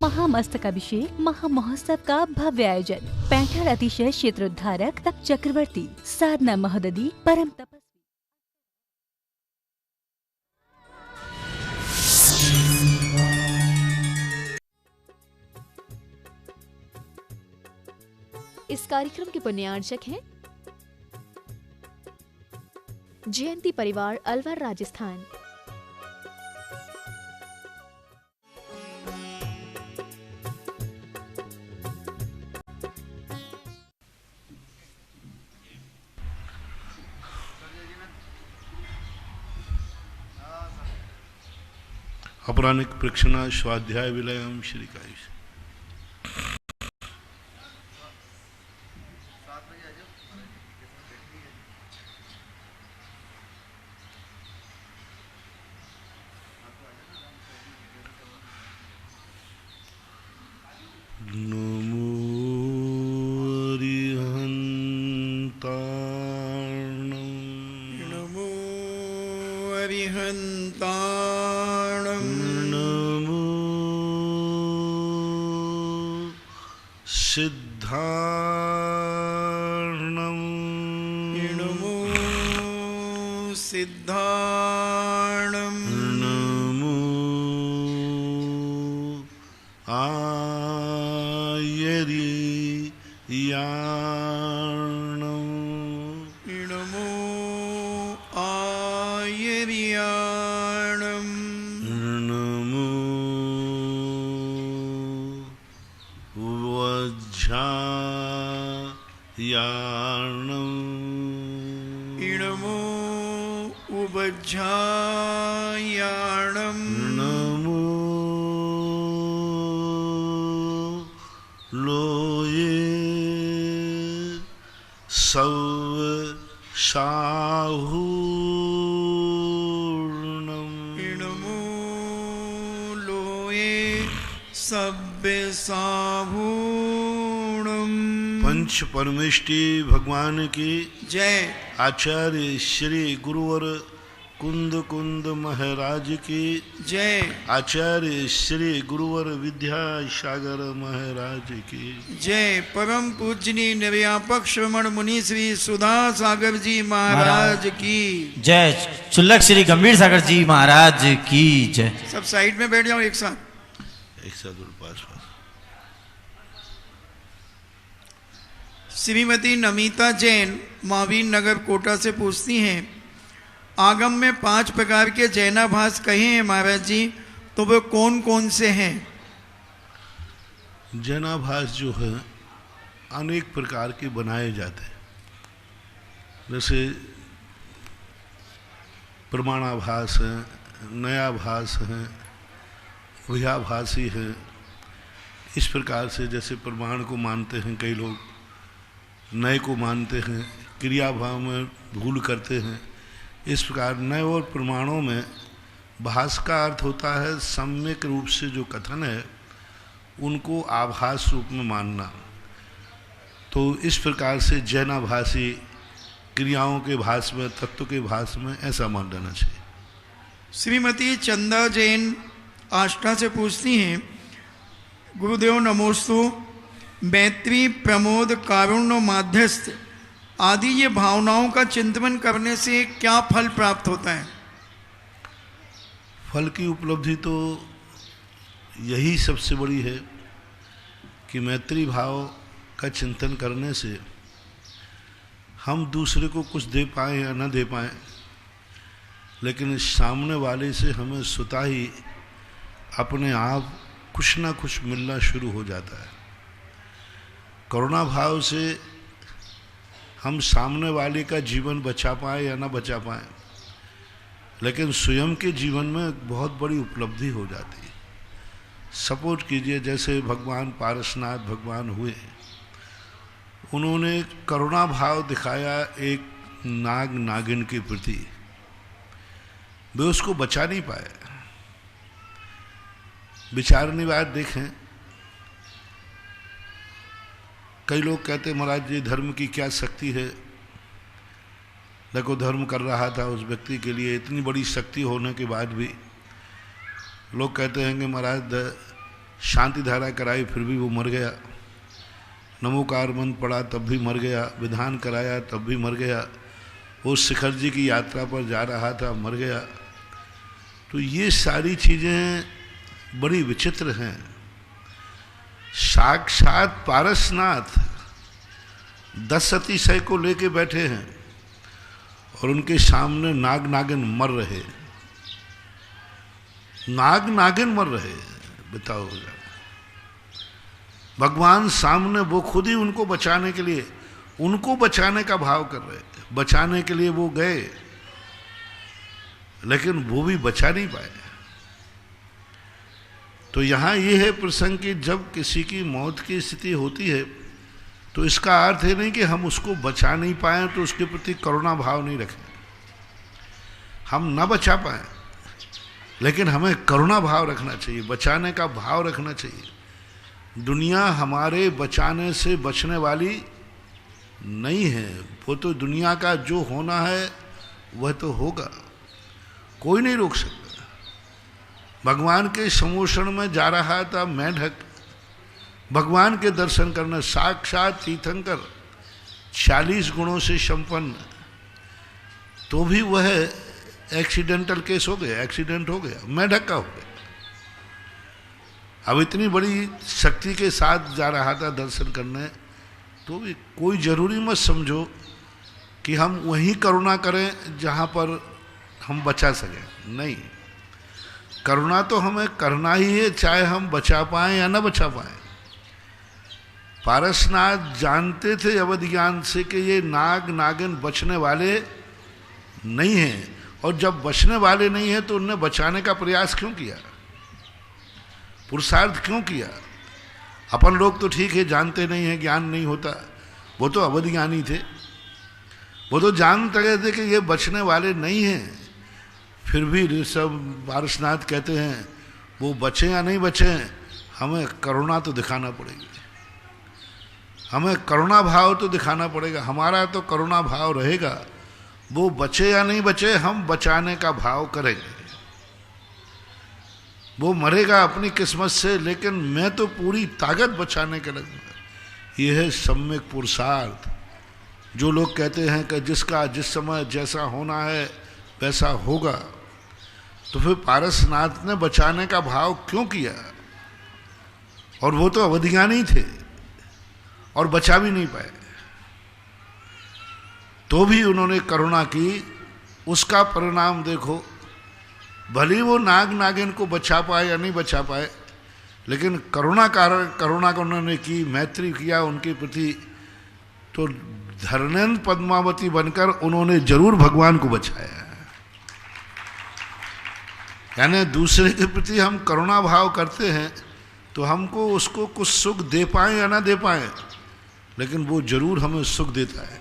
महामस्तकाभिषेक महामहोत्सव का भव्य आयोजन। पैंठार अतिशय क्षेत्रोद्धारक तप चक्रवर्ती साधना महोदधी परम तपस्वी। इस कार्यक्रम के पुण्यार्चक हैं जयंती परिवार अलवर राजस्थान। अपरानिक प्रेक्षणा स्वाध्याय विलयम श्री कायुष। सिद्धार्णम नमो सिद्धार्णम नमो आयर्याणम नमो आयर्याणम नमो वज्झायाणम नमो उबज्झायाणम नमो लोये सव साहूर्णम नमो लोये सब्बे साहूर्णम। पंच परमेष्टि भगवान की जय। आचार्य श्री गुरुवर कुंद कुंद महाराज की जय। आचार्य श्री गुरुवर विद्यासागर महाराज की जय। परम पूजनीय निर्व्यापक श्रवण मुनि श्री सुधा सागर जी महाराज की जय। चुल्लक श्री गंभीर सागर जी महाराज की जय। सब साइड में बैठ जाओ एक साथ। पास श्रीमती नमिता जैन महावीर नगर कोटा से पूछती हैं, आगम में 5 प्रकार के जैनाभास कहे हैं महाराज जी, तो वे कौन कौन से हैं? जैनाभास जो है अनेक प्रकार के बनाए जाते हैं, जैसे प्रमाणाभास है, नयाभास है, भयाभासी है। इस प्रकार से जैसे प्रमाण को मानते हैं कई लोग, नए को मानते हैं, क्रियाभाव में भूल करते हैं। इस प्रकार नए और प्रमाणों में भास का अर्थ होता है सम्यक रूप से जो कथन है उनको आभास रूप में मानना। तो इस प्रकार से जैनाभासी क्रियाओं के भास में, तत्व के भास में ऐसा मान लेना चाहिए। श्रीमती चंदा जैन आष्टा से पूछती हैं, गुरुदेव नमोस्तु, मैत्री, प्रमोद, कारुण्य, माध्यस्थ आदि ये भावनाओं का चिंतन करने से क्या फल प्राप्त होता है? फल की उपलब्धि तो यही सबसे बड़ी है कि मैत्री भाव का चिंतन करने से हम दूसरे को कुछ दे पाएँ या न दे पाएँ, लेकिन सामने वाले से हमें स्वतः ही अपने आप कुछ ना कुछ मिलना शुरू हो जाता है। करुणा भाव से हम सामने वाले का जीवन बचा पाए या ना बचा पाए, लेकिन स्वयं के जीवन में बहुत बड़ी उपलब्धि हो जाती है। सपोर्ट कीजिए, जैसे भगवान पारसनाथ भगवान हुए, उन्होंने करुणा भाव दिखाया एक नाग नागिन के प्रति, वे उसको बचा नहीं पाए। विचारनी बात देखें, कई लोग कहते महाराज जी धर्म की क्या शक्ति है, देखो धर्म कर रहा था उस व्यक्ति के लिए, इतनी बड़ी शक्ति होने के बाद भी लोग कहते हैं कि महाराज शांति धारा कराई फिर भी वो मर गया, नमोकार मंत्र पढ़ा तब भी मर गया, विधान कराया तब भी मर गया, वो शिखर जी की यात्रा पर जा रहा था मर गया। तो ये सारी चीज़ें बड़ी विचित्र हैं। साक्षात पारसनाथ 10 अतिशय को लेके बैठे हैं और उनके सामने नाग नागिन मर रहे, नाग नागिन मर रहे, बताओ। भगवान सामने, वो खुद ही उनको बचाने के लिए, उनको बचाने का भाव कर रहे, बचाने के लिए वो गए, लेकिन वो भी बचा नहीं पाए। तो यहां ये है प्रसंग कि जब किसी की मौत की स्थिति होती है तो इसका अर्थ है नहीं कि हम उसको बचा नहीं पाए तो उसके प्रति करुणा भाव नहीं रखें। हम न बचा पाए लेकिन हमें करुणा भाव रखना चाहिए, बचाने का भाव रखना चाहिए। दुनिया हमारे बचाने से बचने वाली नहीं है, वो तो दुनिया का जो होना है वह तो होगा, कोई नहीं रोक सकता। भगवान के समोषण में जा रहा था मेढक, भगवान के दर्शन करना, साक्षात तीर्थंकर 40 गुणों से संपन्न, तो भी वह एक्सीडेंटल केस हो गया, एक्सीडेंट हो गया, मेढक का हो गया। अब इतनी बड़ी शक्ति के साथ जा रहा था दर्शन करने, तो भी कोई जरूरी मत समझो कि हम वहीं करुणा करें जहाँ पर हम बचा सकें, नहीं। करुणा तो हमें करना ही है, चाहे हम बचा पाएं या न बचा पाएं। पारसनाथ जानते थे अवध ज्ञान से कि ये नाग नागिन बचने वाले नहीं हैं, और जब बचने वाले नहीं हैं तो उन्हें बचाने का प्रयास क्यों किया, पुरुषार्थ क्यों किया। अपन लोग तो ठीक है, जानते नहीं हैं, ज्ञान नहीं होता, वो तो अवध ज्ञानी थे, वो तो जानते गए थे कि ये बचने वाले नहीं हैं। फिर भी सब पारसनाथ कहते हैं वो बचे या नहीं बचे, हमें करुणा तो दिखाना पड़ेगी, हमें करुणा भाव तो दिखाना पड़ेगा। हमारा तो करुणा भाव रहेगा, वो बचे या नहीं बचे हम बचाने का भाव करेंगे। वो मरेगा अपनी किस्मत से, लेकिन मैं तो पूरी ताकत बचाने के लगूंगा। ये है सम्यक पुरुषार्थ। जो लोग कहते हैं कि जिसका जिस समय जैसा होना है वैसा होगा, तो फिर पारसनाथ ने बचाने का भाव क्यों किया। और वो तो अवधिज्ञानी थे और बचा भी नहीं पाए, तो भी उन्होंने करुणा की। उसका परिणाम देखो, भले वो नाग नागिन को बचा पाए या नहीं बचा पाए, लेकिन करुणा को उन्होंने की, मैत्री किया उनके प्रति, तो धर्मेंद्र पद्मावती बनकर उन्होंने जरूर भगवान को बचाया। यानी दूसरे के प्रति हम करुणा भाव करते हैं तो हमको उसको कुछ सुख दे पाए या ना दे पाए, लेकिन वो जरूर हमें सुख देता है।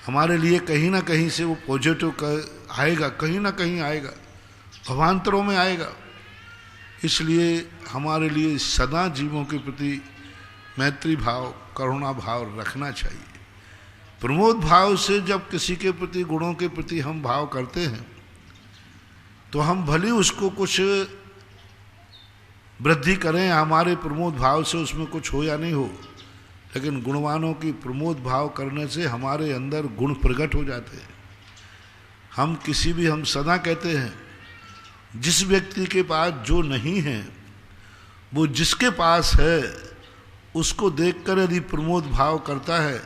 हमारे लिए कहीं ना कहीं से वो पॉजिटिव आएगा, कहीं ना कहीं आएगा, भवांतरों में आएगा। इसलिए हमारे लिए सदा जीवों के प्रति मैत्री भाव, करुणा भाव रखना चाहिए। प्रमोद भाव से जब किसी के प्रति, गुणों के प्रति हम भाव करते हैं तो हम भले उसको कुछ वृद्धि करें, हमारे प्रमोद भाव से उसमें कुछ हो या नहीं हो, लेकिन गुणवानों की प्रमोद भाव करने से हमारे अंदर गुण प्रकट हो जाते हैं। हम सदा कहते हैं जिस व्यक्ति के पास जो नहीं है, वो जिसके पास है उसको देखकर यदि प्रमोद भाव करता है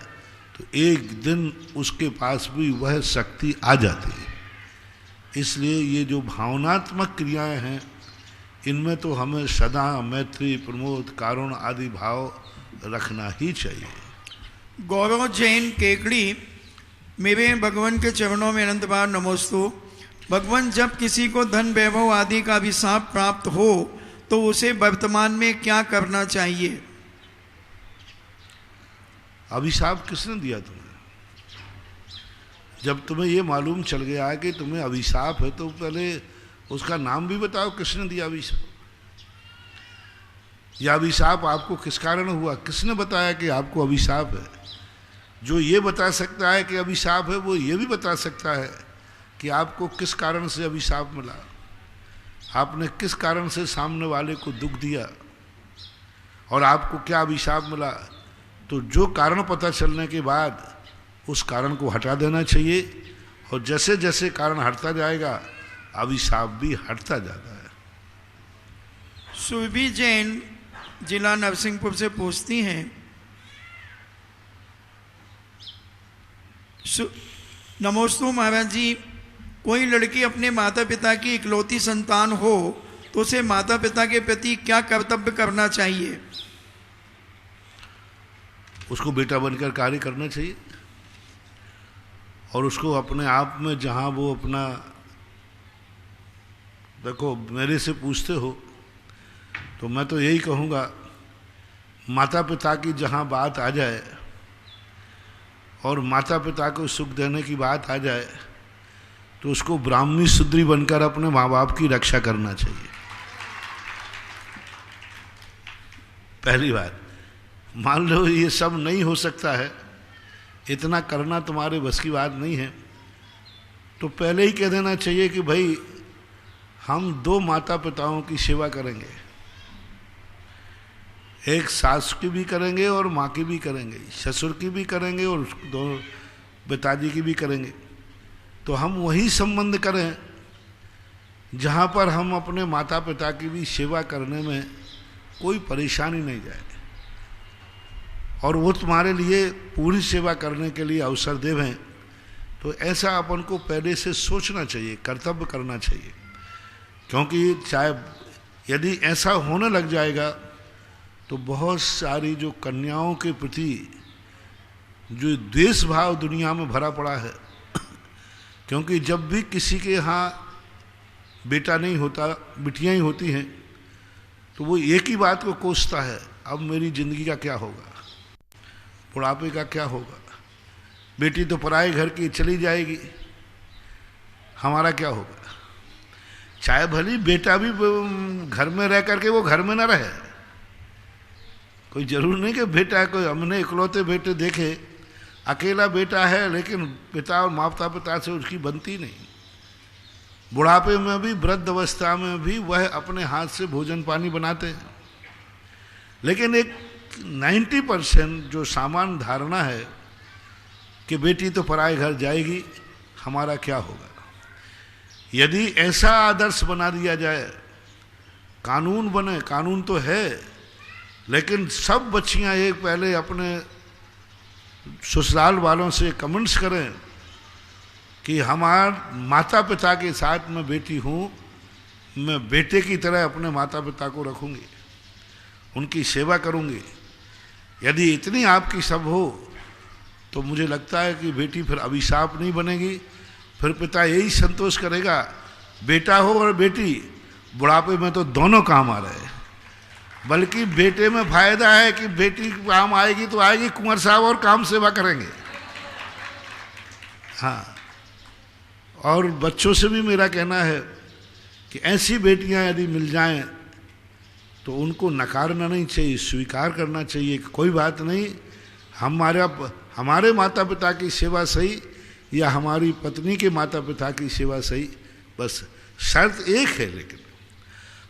तो एक दिन उसके पास भी वह शक्ति आ जाती है। इसलिए ये जो भावनात्मक क्रियाएं हैं, इनमें तो हमें सदा मैत्री, प्रमोद, कारुण आदि भाव रखना ही चाहिए। गौरव जैन केकड़ी, मेरे भगवान के चरणों में अनंत बार नमोस्तु। भगवान, जब किसी को धन वैभव आदि का अभिशाप प्राप्त हो तो उसे वर्तमान में क्या करना चाहिए? अभिशाप किसने दिया तुम्हें? जब तुम्हें ये मालूम चल गया कि तुम्हें अभिशाप है तो पहले उसका नाम भी बताओ, किसने दिया अभिशाप? यह अभिशाप आपको किस कारण हुआ? किसने बताया कि आपको अभिशाप है? जो ये बता सकता है कि अभिशाप है, वो ये भी बता सकता है कि आपको किस कारण से अभिशाप मिला। आपने किस कारण से सामने वाले को दुख दिया और आपको क्या अभिशाप मिला, तो जो कारण पता चलने के बाद उस कारण को हटा देना चाहिए, और जैसे जैसे कारण हटता जाएगा अभिशाप भी हटता जाता है। सुरभि जैन जिला नरसिंहपुर से पूछती हैं, नमोस्तु महाराज जी, कोई लड़की अपने माता पिता की इकलौती संतान हो तो उसे माता पिता के प्रति क्या कर्तव्य करना चाहिए? उसको बेटा बनकर कार्य करना चाहिए, और उसको अपने आप में जहाँ वो अपना, देखो मेरे से पूछते हो तो मैं तो यही कहूँगा, माता पिता की जहाँ बात आ जाए और माता पिता को सुख देने की बात आ जाए तो उसको ब्राह्मणी शूद्री बनकर अपने माँ बाप की रक्षा करना चाहिए। पहली बात, मान लो ये सब नहीं हो सकता है, इतना करना तुम्हारे बस की बात नहीं है, तो पहले ही कह देना चाहिए कि भाई हम 2 माता पिताओं की सेवा करेंगे, एक सास की भी करेंगे और माँ की भी करेंगे, ससुर की भी करेंगे और दोनों पिताजी की भी करेंगे। तो हम वही संबंध करें जहाँ पर हम अपने माता पिता की भी सेवा करने में कोई परेशानी नहीं जाए, और वो तुम्हारे लिए पूरी सेवा करने के लिए अवसर देवें। तो ऐसा अपन को पहले से सोचना चाहिए, कर्तव्य करना चाहिए, क्योंकि चाहे यदि ऐसा होने लग जाएगा तो बहुत सारी जो कन्याओं के प्रति जो द्वेष भाव दुनिया में भरा पड़ा है, क्योंकि जब भी किसी के यहाँ बेटा नहीं होता, बिटियाँ ही होती हैं, तो वो एक ही बात को कोसता है, अब मेरी ज़िंदगी का क्या होगा, बुढ़ापे का क्या होगा, बेटी तो पराए घर की चली जाएगी, हमारा क्या होगा। चाहे भली बेटा भी घर में रह करके वो घर में ना रहे, कोई जरूर नहीं कि बेटा, कोई हमने इकलौते बेटे देखे, अकेला बेटा है लेकिन पिता और माता पिता से उसकी बनती नहीं, बुढ़ापे में भी वृद्ध अवस्था में भी वह अपने हाथ से भोजन पानी बनाते हैं। लेकिन एक 90% जो सामान्य धारणा है कि बेटी तो पराए घर जाएगी, हमारा क्या होगा। यदि ऐसा आदर्श बना दिया जाए, कानून बने, कानून तो है, लेकिन सब बच्चियां एक पहले अपने ससुराल वालों से कमेंट्स करें कि हमार माता पिता के साथ मैं बेटी हूँ, मैं बेटे की तरह अपने माता पिता को रखूँगी, उनकी सेवा करूँगी। यदि इतनी आपकी सब हो तो मुझे लगता है कि बेटी फिर अभिशाप नहीं बनेगी, फिर पिता यही संतोष करेगा, बेटा हो और बेटी बुढ़ापे में तो दोनों काम आ रहे हैं। बल्कि बेटे में फायदा है कि बेटी काम आएगी तो आएगी, कुंवर साहब और काम सेवा करेंगे। हाँ, और बच्चों से भी मेरा कहना है कि ऐसी बेटियां यदि मिल जाएं तो उनको नकारना नहीं चाहिए, स्वीकार करना चाहिए कि कोई बात नहीं, हमारे माता पिता की सेवा सही या हमारी पत्नी के माता पिता की सेवा सही, बस शर्त एक है। लेकिन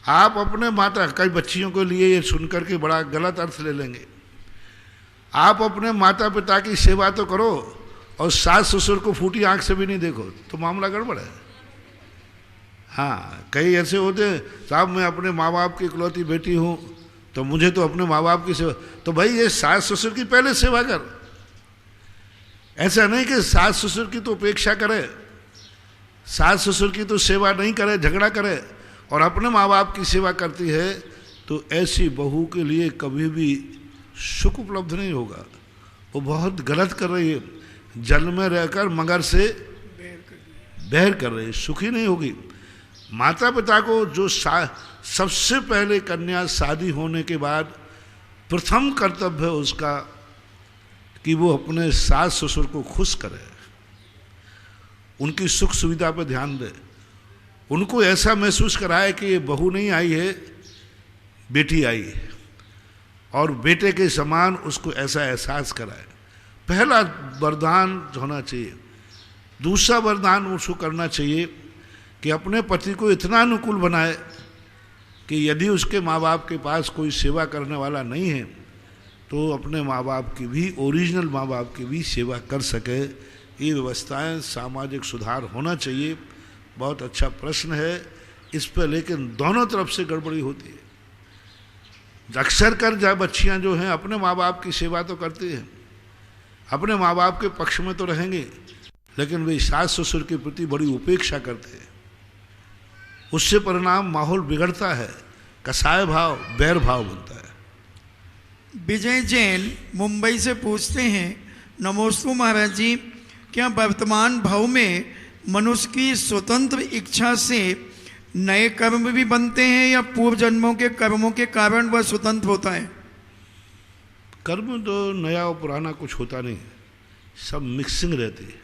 आप अपने माता, कई बच्चियों के लिए ये सुनकर के बड़ा गलत अर्थ ले लेंगे, आप अपने माता पिता की सेवा तो करो और सास ससुर को फूटी आंख से भी नहीं देखो, तो मामला गड़बड़ है। हाँ, कई ऐसे होते हैं, साहब मैं अपने माँ बाप की इकलौती बेटी हूँ तो मुझे तो अपने माँ बाप की सेवा, तो भाई ये सास ससुर की पहले सेवा कर। ऐसा नहीं कि सास ससुर की तो उपेक्षा करे, सास ससुर की तो सेवा नहीं करे, झगड़ा करे और अपने माँ बाप की सेवा करती है, तो ऐसी बहू के लिए कभी भी सुख उपलब्ध नहीं होगा। वो बहुत गलत कर रही है, जल में रहकर मगर से बैर कर रही है, सुखी नहीं होगी। माता पिता को जो सबसे पहले कन्या शादी होने के बाद प्रथम कर्तव्य है उसका कि वो अपने सास ससुर को खुश करे, उनकी सुख सुविधा पर ध्यान दे, उनको ऐसा महसूस कराए कि ये बहू नहीं आई है, बेटी आई है, और बेटे के समान उसको ऐसा एहसास कराए। पहला वरदान होना चाहिए। दूसरा वरदान उसको करना चाहिए कि अपने पति को इतना अनुकूल बनाए कि यदि उसके माँ बाप के पास कोई सेवा करने वाला नहीं है तो अपने माँ बाप की भी, ओरिजिनल माँ बाप की भी सेवा कर सके। ये व्यवस्थाएं, सामाजिक सुधार होना चाहिए। बहुत अच्छा प्रश्न है इस पर, लेकिन दोनों तरफ से गड़बड़ी होती है। अक्सर कर जा बच्चियां जो हैं अपने माँ बाप की सेवा तो करती हैं, अपने माँ बाप के पक्ष में तो रहेंगे, लेकिन वे सास ससुर के प्रति बड़ी उपेक्षा करते हैं। उससे परिणाम माहौल बिगड़ता है, कसाय भाव, बैर भाव बनता है। विजय जैन मुंबई से पूछते हैं, नमोस्तु महाराज जी, क्या वर्तमान भाव में मनुष्य की स्वतंत्र इच्छा से नए कर्म भी बनते हैं या पूर्व जन्मों के कर्मों के कारण वह स्वतंत्र होता है? कर्म तो नया और पुराना कुछ होता नहीं है, सब मिक्सिंग रहती है।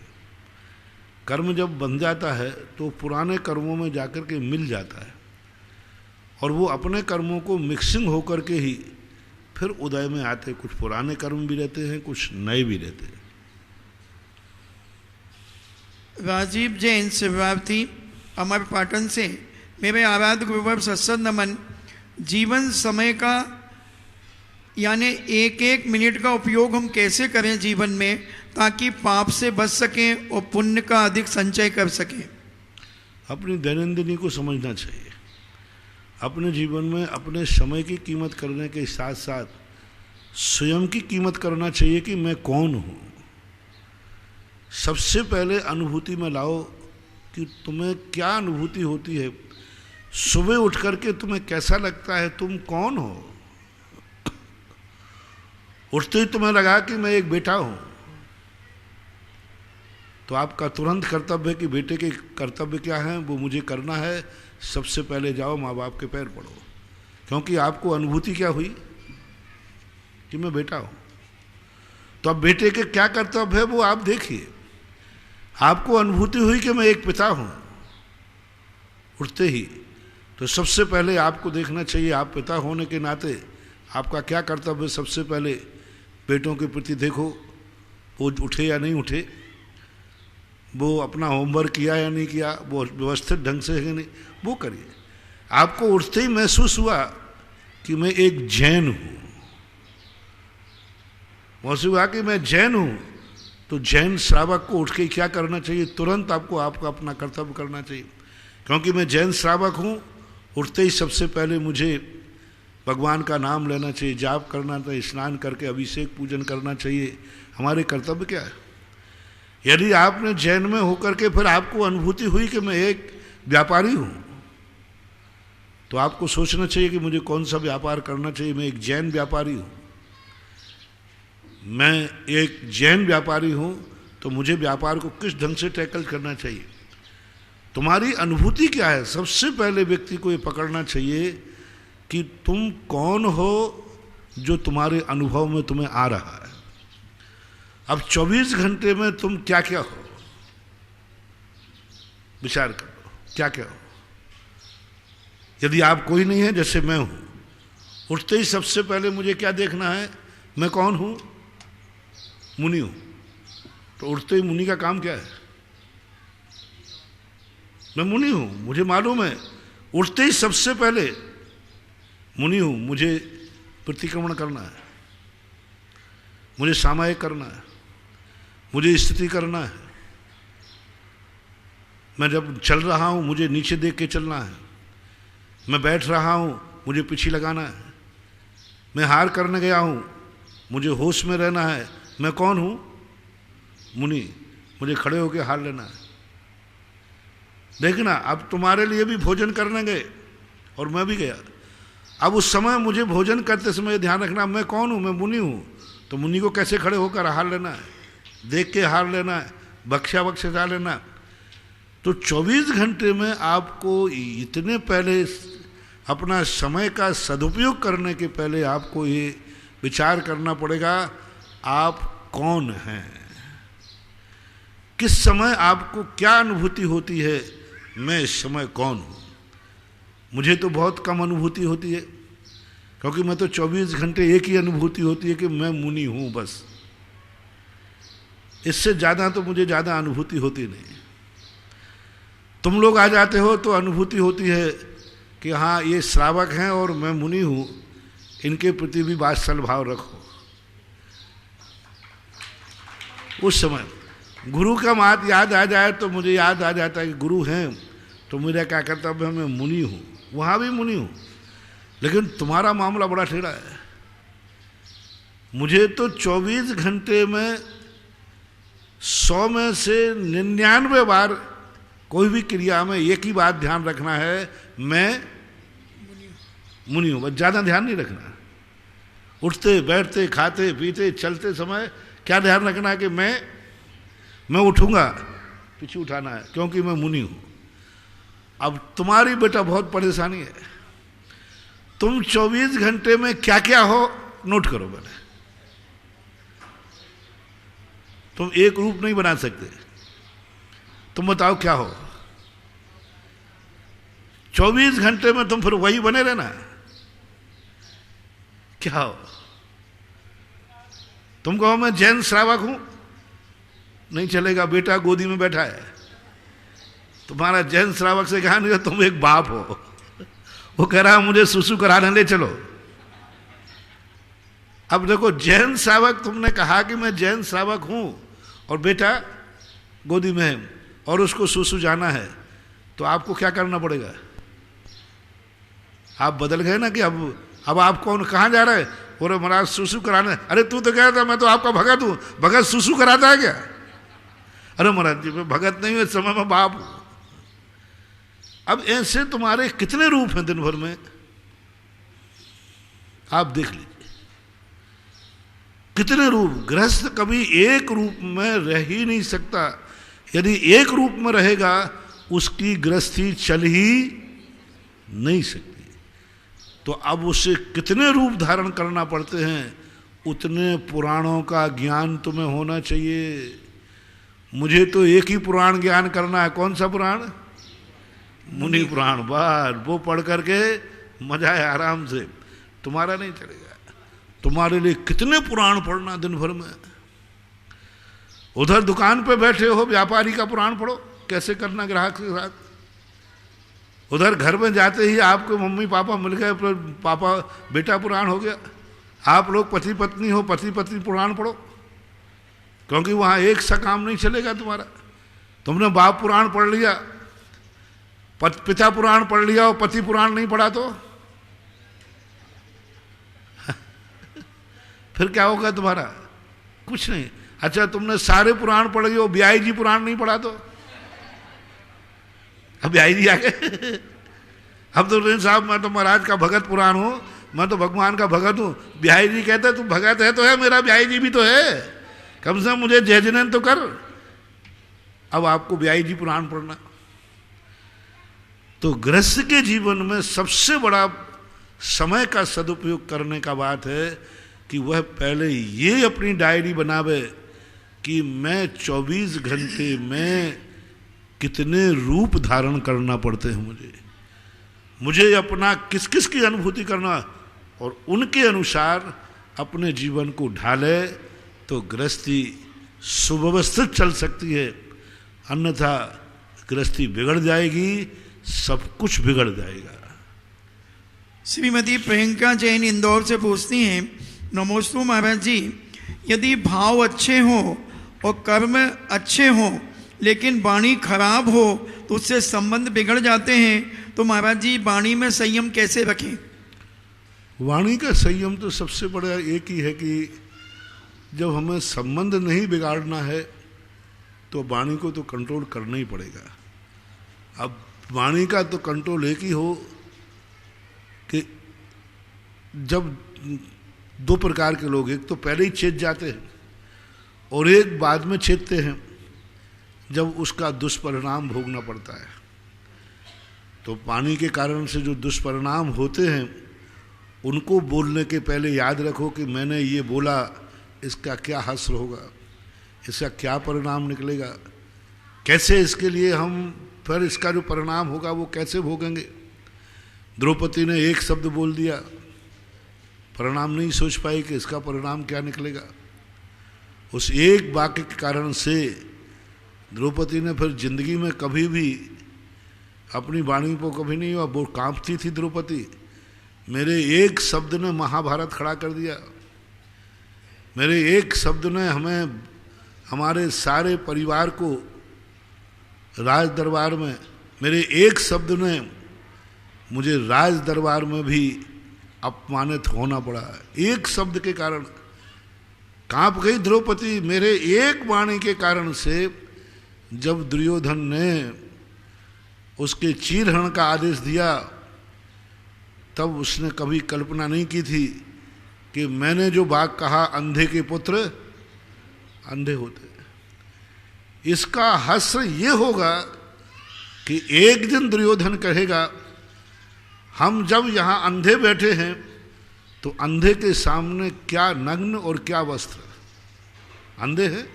कर्म जब बन जाता है तो पुराने कर्मों में जाकर के मिल जाता है, और वो अपने कर्मों को मिक्सिंग होकर के ही फिर उदय में आते। कुछ पुराने कर्म भी रहते हैं, कुछ नए भी रहते हैं। राजीव जैन शिवरार्थी अमर पाटन से, मेरे आराध्य गुरुवर सत्संग नमन। जीवन समय का यानी एक एक मिनट का उपयोग हम कैसे करें जीवन में, ताकि पाप से बच सकें और पुण्य का अधिक संचय कर सकें? अपनी दैनंदिनी को समझना चाहिए। अपने जीवन में अपने समय की कीमत करने के साथ साथ स्वयं की कीमत करना चाहिए कि मैं कौन हूँ। सबसे पहले अनुभूति में लाओ कि तुम्हें क्या अनुभूति होती है। सुबह उठ करके तुम्हें कैसा लगता है, तुम कौन हो। उठते ही तुम्हें लगा कि मैं एक बेटा हूँ, तो आपका तुरंत कर्तव्य है कि बेटे के कर्तव्य क्या है, वो मुझे करना है। सबसे पहले जाओ माँ बाप के पैर पड़ो, क्योंकि आपको अनुभूति क्या हुई कि मैं बेटा हूँ। तो अब बेटे के क्या कर्तव्य है वो आप देखिए। आपको अनुभूति हुई कि मैं एक पिता हूँ उठते ही, तो सबसे पहले आपको देखना चाहिए आप पिता होने के नाते आपका क्या कर्तव्य है। सबसे पहले बेटों के प्रति देखो, वो उठे या नहीं उठे, वो अपना होमवर्क किया या नहीं किया, वो व्यवस्थित ढंग से है कि नहीं, वो करिए। आपको उठते ही महसूस हुआ कि मैं एक जैन हूँ, महसूस हुआ कि मैं जैन हूँ, तो जैन श्रावक को उठ के क्या करना चाहिए, तुरंत आपको आपका अपना कर्तव्य करना चाहिए। क्योंकि मैं जैन श्रावक हूँ, उठते ही सबसे पहले मुझे भगवान का नाम लेना चाहिए, जाप करना चाहिए, स्नान करके अभिषेक पूजन करना चाहिए। हमारे कर्तव्य क्या है। यदि आपने जैन में होकर के फिर आपको अनुभूति हुई कि मैं एक व्यापारी हूँ, तो आपको सोचना चाहिए कि मुझे कौन सा व्यापार करना चाहिए। मैं एक जैन व्यापारी हूँ, मैं एक जैन व्यापारी हूँ, तो मुझे व्यापार को किस ढंग से टैकल करना चाहिए। तुम्हारी अनुभूति क्या है, सबसे पहले व्यक्ति को ये पकड़ना चाहिए कि तुम कौन हो जो तुम्हारे अनुभव में तुम्हें आ रहा है। अब 24 घंटे में तुम क्या क्या हो, विचार करो क्या क्या हो। यदि आप कोई नहीं है, जैसे मैं हूं, उठते ही सबसे पहले मुझे क्या देखना है, मैं कौन हूं, मुनि हूं। तो उठते ही मुनि का काम क्या है, मैं मुनि हूं, मुझे मालूम है। उठते ही सबसे पहले मुनि हूं, मुझे प्रतिक्रमण करना है, मुझे सामायिक करना है, मुझे स्थिति करना है। मैं जब चल रहा हूं मुझे नीचे देख के चलना है, मैं बैठ रहा हूं मुझे पीछे लगाना है, मैं हार करने गया हूं मुझे होश में रहना है। मैं कौन हूं, मुनि, मुझे खड़े होकर हार लेना है। देखना, अब तुम्हारे लिए भी भोजन करने गए और मैं भी गया। अब उस समय मुझे भोजन करते समय ध्यान रखना मैं कौन हूं, मैं मुनि हूं। तो मुनि को कैसे खड़े होकर हार लेना है, देख के हार लेना है, बख्शा बख्शा लेना है। तो 24 घंटे में आपको इतने पहले अपना समय का सदुपयोग करने के पहले आपको ये विचार करना पड़ेगा आप कौन हैं, किस समय आपको क्या अनुभूति होती है, मैं इस समय कौन हूँ। मुझे तो बहुत कम अनुभूति होती है, क्योंकि मैं तो 24 घंटे एक ही अनुभूति होती है कि मैं मुनि हूँ बस। इससे ज़्यादा तो मुझे ज़्यादा अनुभूति होती नहीं। तुम लोग आ जाते हो तो अनुभूति होती है कि हाँ ये श्रावक हैं और मैं मुनि हूँ, इनके प्रति भी वात्सल भाव रखो। उस समय गुरु का बात याद आ जाए तो मुझे याद आ जाता है कि गुरु हैं तो मेरा क्या कर्तव्य है, मैं मुनि हूँ, वहाँ भी मुनि हूँ। लेकिन तुम्हारा मामला बड़ा टेढ़ा है। मुझे तो 24 घंटे में 100 में से 99 बार कोई भी क्रिया में एक ही बात ध्यान रखना है, मैं मुनि हूँ। बस ज़्यादा ध्यान नहीं रखना। उठते बैठते खाते पीते चलते समय क्या ध्यान रखना है कि मैं उठूंगा, पीछे उठाना है, क्योंकि मैं मुनि हूँ। अब तुम्हारी बेटा बहुत परेशानी है। तुम 24 घंटे में क्या क्या हो नोट करो। पहले तुम एक रूप नहीं बना सकते। तुम बताओ क्या हो। 24 घंटे में तुम फिर वही बने रहना। क्या हो? तुम कहो मैं जैन श्रावक हूं, नहीं चलेगा। बेटा गोदी में बैठा है, तुम्हारा जैन श्रावक से कहा नहीं, तुम एक बाप हो। वो कह रहा मुझे सुसु कराने ले चलो। अब देखो, जैन श्रावक तुमने कहा कि मैं जैन श्रावक हूं और बेटा गोदी में है और उसको सुसु जाना है, तो आपको क्या करना पड़ेगा? आप बदल गए ना कि अब आप कौन, कहाँ जा रहे हैं? बोले महाराज सुसु कराने। अरे तू तो कह रहा था मैं तो आपका भगत हूं, भगत सुसु कराता है क्या? अरे महाराज जी मैं भगत नहीं हूं, इस समय में बाप हूं। अब ऐसे तुम्हारे कितने रूप हैं दिन भर में, आप देख लीजिए कितने रूप। गृहस्थ कभी एक रूप में रह ही नहीं सकता। यदि एक रूप में रहेगा उसकी गृहस्थी चल ही नहीं सकती। तो अब उसे कितने रूप धारण करना पड़ते हैं, उतने पुराणों का ज्ञान तुम्हें होना चाहिए। मुझे तो एक ही पुराण ज्ञान करना है। कौन सा पुराण? मुनि पुराण। बार वो पढ़ करके मजा है आराम से। तुम्हारा नहीं चलेगा। तुम्हारे लिए कितने पुराण पढ़ना दिन भर में। उधर दुकान पे बैठे हो, व्यापारी का पुराण पढ़ो, कैसे करना ग्राहक के साथ। उधर घर में जाते ही आपको मम्मी पापा मिल गए, पापा बेटा पुराण हो गया। आप लोग पति पत्नी हो, पति पत्नी पुराण पढ़ो, क्योंकि वहां एक सा काम नहीं चलेगा तुम्हारा। तुमने बाप पुराण पढ़ लिया, पिता पुराण पढ़ लिया और पति पुराण नहीं पढ़ा तो फिर क्या होगा तुम्हारा? कुछ नहीं। अच्छा तुमने सारे पुराण पढ़ लिया, ब्याई जी पुराण नहीं पढ़ा तो अब ब्याई जी आ गए। अब तो नहीं साहब मैं तो महाराज का भगत पुराण हूं, मैं तो भगवान का भगत हूं। ब्याई जी कहते तू भगत है तो है, मेरा ब्याई जी भी तो है, कम से कम मुझे जय जिनेन तो कर। अब आपको ब्याई जी पुराण पढ़ना। तो गृहस्थ के जीवन में सबसे बड़ा समय का सदुपयोग करने का बात है कि वह पहले ये अपनी डायरी बनावे कि मैं 24 घंटे में कितने रूप धारण करना पड़ते हैं मुझे अपना किस किस की अनुभूति करना, और उनके अनुसार अपने जीवन को ढाले तो गृहस्थी सुव्यवस्थित चल सकती है। अन्यथा गृहस्थी बिगड़ जाएगी, सब कुछ बिगड़ जाएगा। श्रीमती प्रियंका जैन इंदौर से पूछती हैं, नमोस्तु महाराज जी, यदि भाव अच्छे हों और कर्म अच्छे हों लेकिन वाणी खराब हो तो उससे संबंध बिगड़ जाते हैं, तो महाराज जी वाणी में संयम कैसे रखें? वाणी का संयम तो सबसे बड़ा एक ही है कि जब हमें संबंध नहीं बिगाड़ना है तो वाणी को तो कंट्रोल करना ही पड़ेगा। अब वाणी का तो कंट्रोल एक ही हो कि जब दो प्रकार के लोग, एक तो पहले ही चेत जाते हैं और एक बाद में चेतते हैं जब उसका दुष्परिणाम भोगना पड़ता है। तो पानी के कारण से जो दुष्परिणाम होते हैं उनको बोलने के पहले याद रखो कि मैंने ये बोला, इसका क्या हश्र होगा, इसका क्या परिणाम निकलेगा, कैसे इसके लिए हम फिर इसका जो परिणाम होगा वो कैसे भोगेंगे। द्रौपदी ने एक शब्द बोल दिया, परिणाम नहीं सोच पाई कि इसका परिणाम क्या निकलेगा। उस एक वाक्य के कारण से द्रौपदी ने फिर जिंदगी में कभी भी अपनी वाणी को कभी नहीं हुआ, वो कांपती थी द्रौपदी। मेरे एक शब्द ने महाभारत खड़ा कर दिया। मेरे एक शब्द ने हमें, हमारे सारे परिवार को राज दरबार में, मेरे एक शब्द ने मुझे राज दरबार में भी अपमानित होना पड़ा। एक शब्द के कारण कांप गई द्रौपदी, मेरे एक वाणी के कारण से। जब दुर्योधन ने उसके चीरहरण का आदेश दिया, तब उसने कभी कल्पना नहीं की थी कि मैंने जो बात कहा, अंधे के पुत्र अंधे होते। इसका हश्र ये होगा कि एक दिन दुर्योधन कहेगा, हम जब यहाँ अंधे बैठे हैं तो अंधे के सामने क्या नग्न और क्या वस्त्र। अंधे हैं,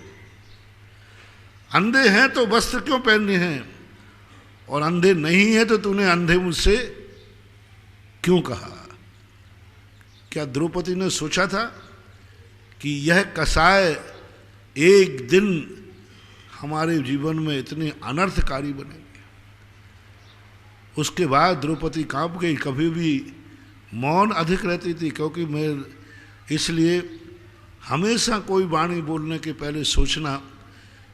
अंधे हैं तो वस्त्र क्यों पहनने हैं, और अंधे नहीं है तो तूने अंधे मुझसे क्यों कहा। क्या द्रौपदी ने सोचा था कि यह कसाय एक दिन हमारे जीवन में इतने अनर्थकारी बनेंगे। उसके बाद द्रौपदी कांप गई, कभी भी मौन अधिक रहती थी, क्योंकि मैं इसलिए हमेशा कोई वाणी बोलने के पहले सोचना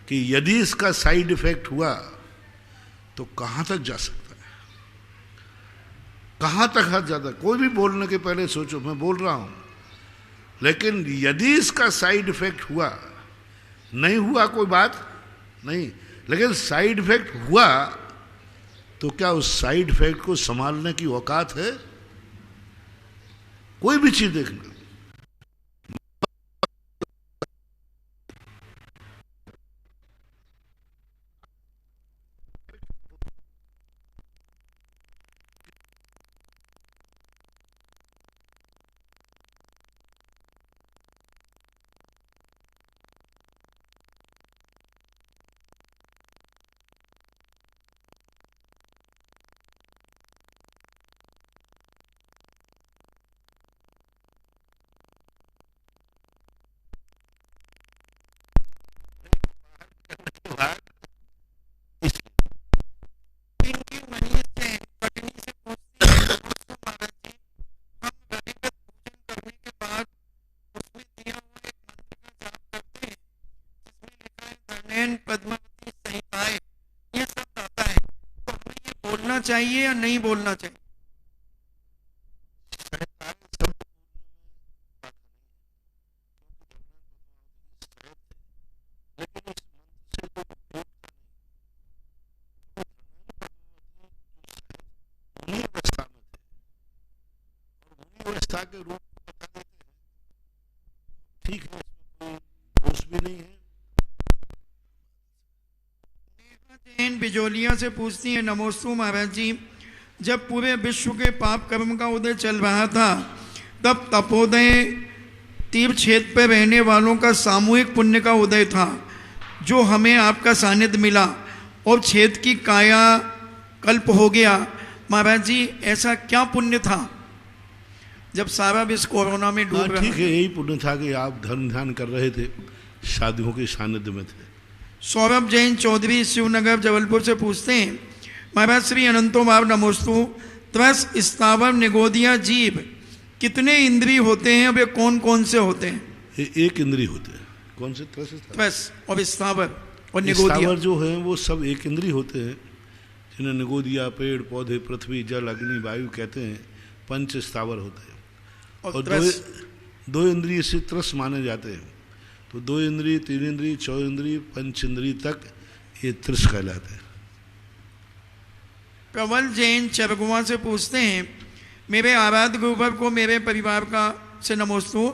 कि यदि इसका साइड इफेक्ट हुआ तो कहाँ तक जा सकता है, कहाँ तक हद जाता है। कोई भी बोलने के पहले सोचो, मैं बोल रहा हूँ, लेकिन यदि इसका साइड इफेक्ट हुआ, नहीं हुआ कोई बात नहीं, लेकिन साइड इफेक्ट हुआ तो क्या उस साइड इफेक्ट को संभालने की औकात है। कोई भी चीज देखना, पद्मावती सही पाए, ये सब आता है, तो हमें ये बोलना चाहिए या नहीं बोलना चाहिए। के रूप को बता देते हैं, ठीक है, इसमें कोई दोष भी नहीं है। जैन बिजोलिया से पूछती है, नमोस्तु महाराज जी, जब पूरे विश्व के पाप कर्म का उदय चल रहा था, तब तपोदय तीर्थ क्षेत्र पर रहने वालों का सामूहिक पुण्य का उदय था, जो हमें आपका सानिध्य मिला और क्षेत्र की काया कल्प हो गया। महाराज जी, ऐसा क्या पुण्य था जब सारा विश्व कोरोना में डूब रहा? ठीक है, यही पुण्य था कि आप धर्म ध्यान कर रहे थे, शादियों के सानिध्य में थे। सौरभ जैन चौधरी शिवनगर जबलपुर से पूछते हैं, महाराज श्री अनंतो भाव नमोस्तु, त्रस स्थावर निगोदिया जीव कितने इंद्रिय होते हैं, वे कौन कौन से होते हैं? एक इंद्रिय होते हैं। कौन से? त्रस और स्थावर और निगोदिया। स्थावर जो है वो सब एक इंद्रिय होते हैं, जिन्हें निगोदिया पेड़ पौधे पृथ्वी जल अग्नि वायु कहते हैं, पंच स्थावर होते हैं। और दो इंद्रिय से त्रस माने जाते हैं, तो 2 इंद्रिय 3 इंद्रिय 4 इंद्रिय 5 इंद्रिय तक ये त्रस कहलाते हैं। प्रबल जैन चरगुआ से पूछते हैं, मेरे आराध्य गुरुवर को मेरे परिवार का से नमोस्तु,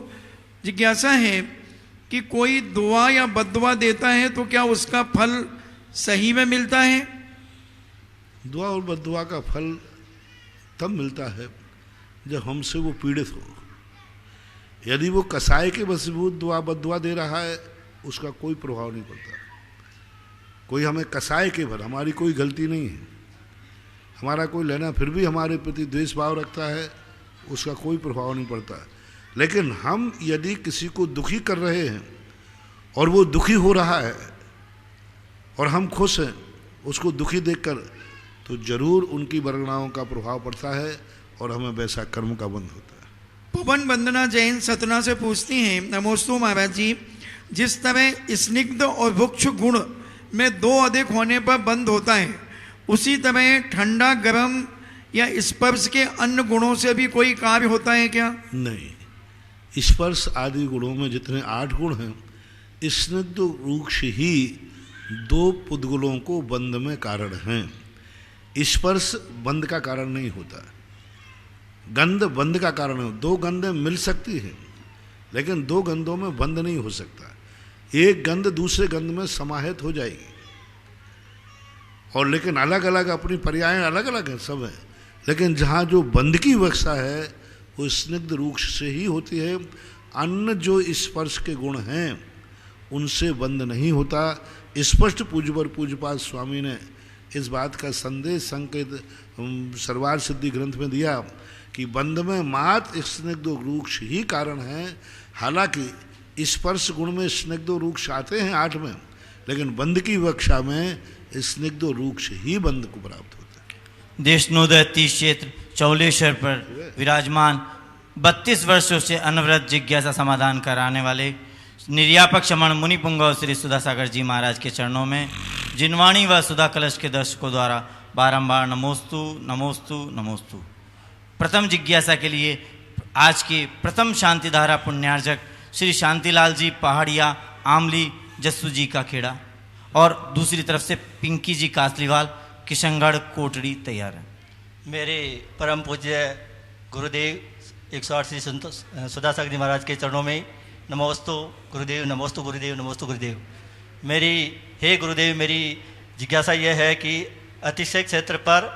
जिज्ञासा है कि कोई दुआ या बद्दुआ देता है तो क्या उसका फल सही में मिलता है? दुआ और बद्दुआ का फल तब मिलता है जब हमसे वो पीड़ित हो। यदि वो कसाय के वशीभूत दुआ बद्दुआ दे रहा है, उसका कोई प्रभाव नहीं पड़ता। कोई हमें कसाय के भर, हमारी कोई गलती नहीं है, हमारा कोई लेना, फिर भी हमारे प्रति द्वेष भाव रखता है, उसका कोई प्रभाव नहीं पड़ता। लेकिन हम यदि किसी को दुखी कर रहे हैं और वो दुखी हो रहा है और हम खुश हैं उसको दुखी देखकर, तो जरूर उनकी वर्गणाओं का प्रभाव पड़ता है और हमें वैसा कर्म का बंध होता है। पवन वंदना जैन सतना से पूछती हैं, नमोस्तु महाराज जी, जिस तरह स्निग्ध और वृक्ष गुण में 2 अधिक होने पर बंद होता है, उसी तरह ठंडा गर्म या स्पर्श के अन्य गुणों से भी कोई कार्य होता है क्या? नहीं, स्पर्श आदि गुणों में जितने 8 गुण हैं, स्निग्ध रूक्ष ही 2 पुद्गुलों को बंध में कारण हैं। स्पर्श बंध का कारण नहीं होता, गंध बंध का कारण है। 2 गंधें मिल सकती हैं लेकिन 2 गंधों में बंध नहीं हो सकता। एक गंध दूसरे गंध में समाहित हो जाएगी, और लेकिन अलग अलग अपनी पर्याय अलग अलग है, सब है, लेकिन जहाँ जो बंध की वर्षा है वो स्निग्ध रूक्ष से ही होती है। अन्य जो स्पर्श के गुण हैं उनसे बंध नहीं होता। स्पष्ट पूज्यवर पूज्यपाद स्वामी ने इस बात का संदेश संकेत सर्वार सिद्धि ग्रंथ में दिया कि बंध में मात्र स्निग्ध रूक्ष ही कारण है। हालांकि स्पर्श गुण में स्निग्ध रूक्ष आते हैं 8 में, लेकिन बंध की वक्षा में स्निग्ध रूक्ष ही बंध को प्राप्त होता है। देशनोदय तीर्थ क्षेत्र चौलेश्वर पर विराजमान 32 वर्षों से अनवरत जिज्ञासा समाधान कराने वाले निर्यापक शमण मुनि पुंगव श्री सुधा सागर जी महाराज के चरणों में जिनवाणी व सुधा कलश के दर्शकों द्वारा बारंबार नमोस्तु नमोस्तु नमोस्तु। प्रथम जिज्ञासा के लिए आज के प्रथम शांतिधारा पुण्यार्जक श्री शांतिलाल जी पहाड़िया आमली जस्सू जी का खेड़ा, और दूसरी तरफ से पिंकी जी कासलीवाल किशनगढ़ कोटड़ी तैयार है। मेरे परम पूज्य गुरुदेव 108 श्री सुधा सागर जी महाराज के चरणों में नमोस्तु गुरुदेव, नमोस्तु गुरुदेव, नमोस्तु गुरुदेव। हे गुरुदेव, मेरी जिज्ञासा यह है कि अतिशय क्षेत्र पर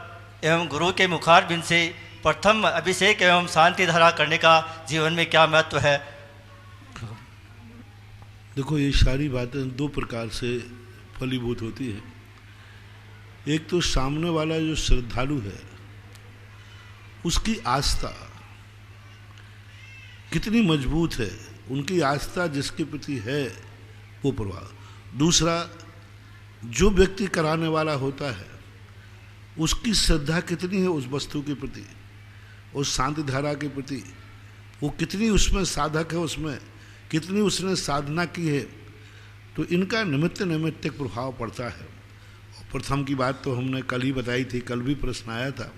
एवं गुरु के मुखारबिंद से प्रथम अभिषेक एवं शांति धारा करने का जीवन में क्या महत्व है? देखो, ये सारी बातें 2 प्रकार से फलीभूत होती है। एक तो सामने वाला जो श्रद्धालु है उसकी आस्था कितनी मजबूत है, उनकी आस्था जिसके प्रति है वो प्रभाव। दूसरा, जो व्यक्ति कराने वाला होता है उसकी श्रद्धा कितनी है उस वस्तु के प्रति, उस शांति धारा के प्रति, वो कितनी उसमें साधक है, उसमें कितनी उसने साधना की है। तो इनका निमित्त नैमित्तिक प्रभाव पड़ता है। और प्रथम की बात तो हमने कल ही बताई थी, कल भी प्रश्न आया था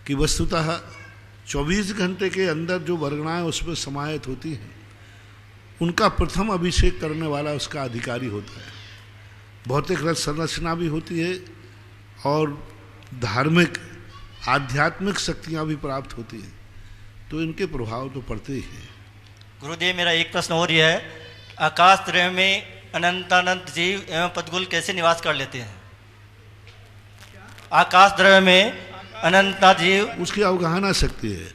कि वस्तुतः 24 घंटे के अंदर जो वर्गणाएं उसमें समाहित होती हैं उनका प्रथम अभिषेक करने वाला उसका अधिकारी होता है। भौतिक रस संरचना भी होती है और धार्मिक आध्यात्मिक शक्तियाँ भी प्राप्त होती हैं, तो इनके प्रभाव तो पड़ते ही हैं। गुरुदेव, मेरा एक प्रश्न और यह है, आकाश द्रव्य में अनंतानंत जीव एवं पद्गुल कैसे निवास कर लेते हैं? आकाश द्रव्य में अनंत जीव, उसकी अवगाहना शक्ति है।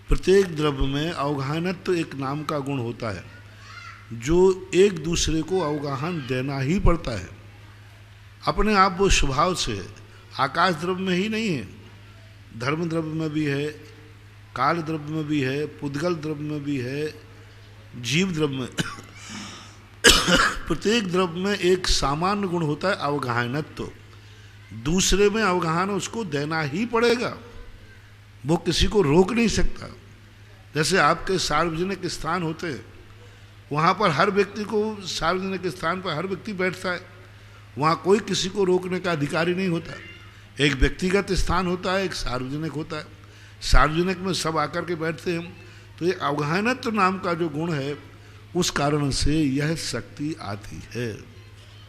प्रत्येक द्रव्य में अवगाहनत्व एक नाम का गुण होता है जो एक दूसरे को अवगाहन देना ही पड़ता है। अपने आप वो स्वभाव से है। आकाश द्रव्य में ही नहीं है, धर्म द्रव्य में भी है, काल द्रव्य में भी है, पुद्गल द्रव्य में भी है, जीव द्रव्य में प्रत्येक द्रव्य में एक सामान्य गुण होता है अवगाहनत्व। दूसरे में अवगाहन उसको देना ही पड़ेगा, वो किसी को रोक नहीं सकता। जैसे आपके सार्वजनिक स्थान होते हैं, वहाँ पर हर व्यक्ति को, सार्वजनिक स्थान पर हर व्यक्ति बैठता है, वहाँ कोई किसी को रोकने का अधिकारी नहीं होता। एक व्यक्तिगत स्थान होता है, एक सार्वजनिक होता है। सार्वजनिक में सब आकर के बैठते हैं, तो ये अवगाहनत्व नाम का जो गुण है उस कारण से यह शक्ति आती है।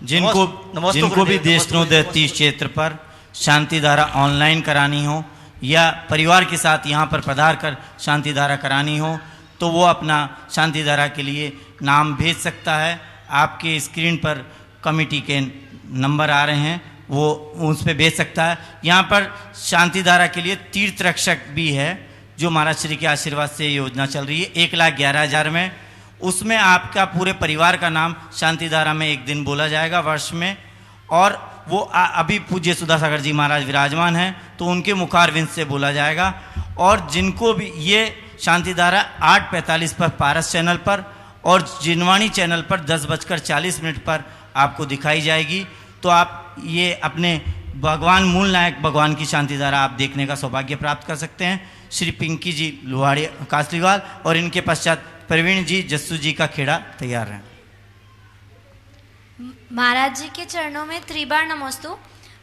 जिनको भी देशनोदय तीर्थ क्षेत्र पर शांति धारा ऑनलाइन करानी हो या परिवार के साथ यहाँ पर पधार कर शांति धारा करानी हो, तो वो अपना शांति धारा के लिए नाम भेज सकता है। आपके स्क्रीन पर कमेटी के नंबर आ रहे हैं, वो उस पर भेज सकता है। यहाँ पर शांति धारा के लिए तीर्थ रक्षक भी है, जो महाराज श्री के आशीर्वाद से योजना चल रही है 1,11,000 में। उसमें आपका पूरे परिवार का नाम शांति धारा में एक दिन बोला जाएगा वर्ष में, और वो अभी पूज्य सुधा सागर जी महाराज विराजमान हैं तो उनके मुखारविंद से बोला जाएगा। और जिनको भी ये शांति धारा 8:45 पर पारस चैनल पर और जिनवाणी चैनल पर 10:40 पर आपको दिखाई जाएगी। तो आप ये अपने भगवान मूल नायक भगवान की शांति धारा आप देखने का सौभाग्य प्राप्त कर सकते हैं। श्री पिंकी जी लोहाड़ी कासलीवाल और इनके पश्चात प्रवीण जी जस्सू जी का खेड़ा तैयार है। महाराज जी के चरणों में त्रिबार नमोस्तु।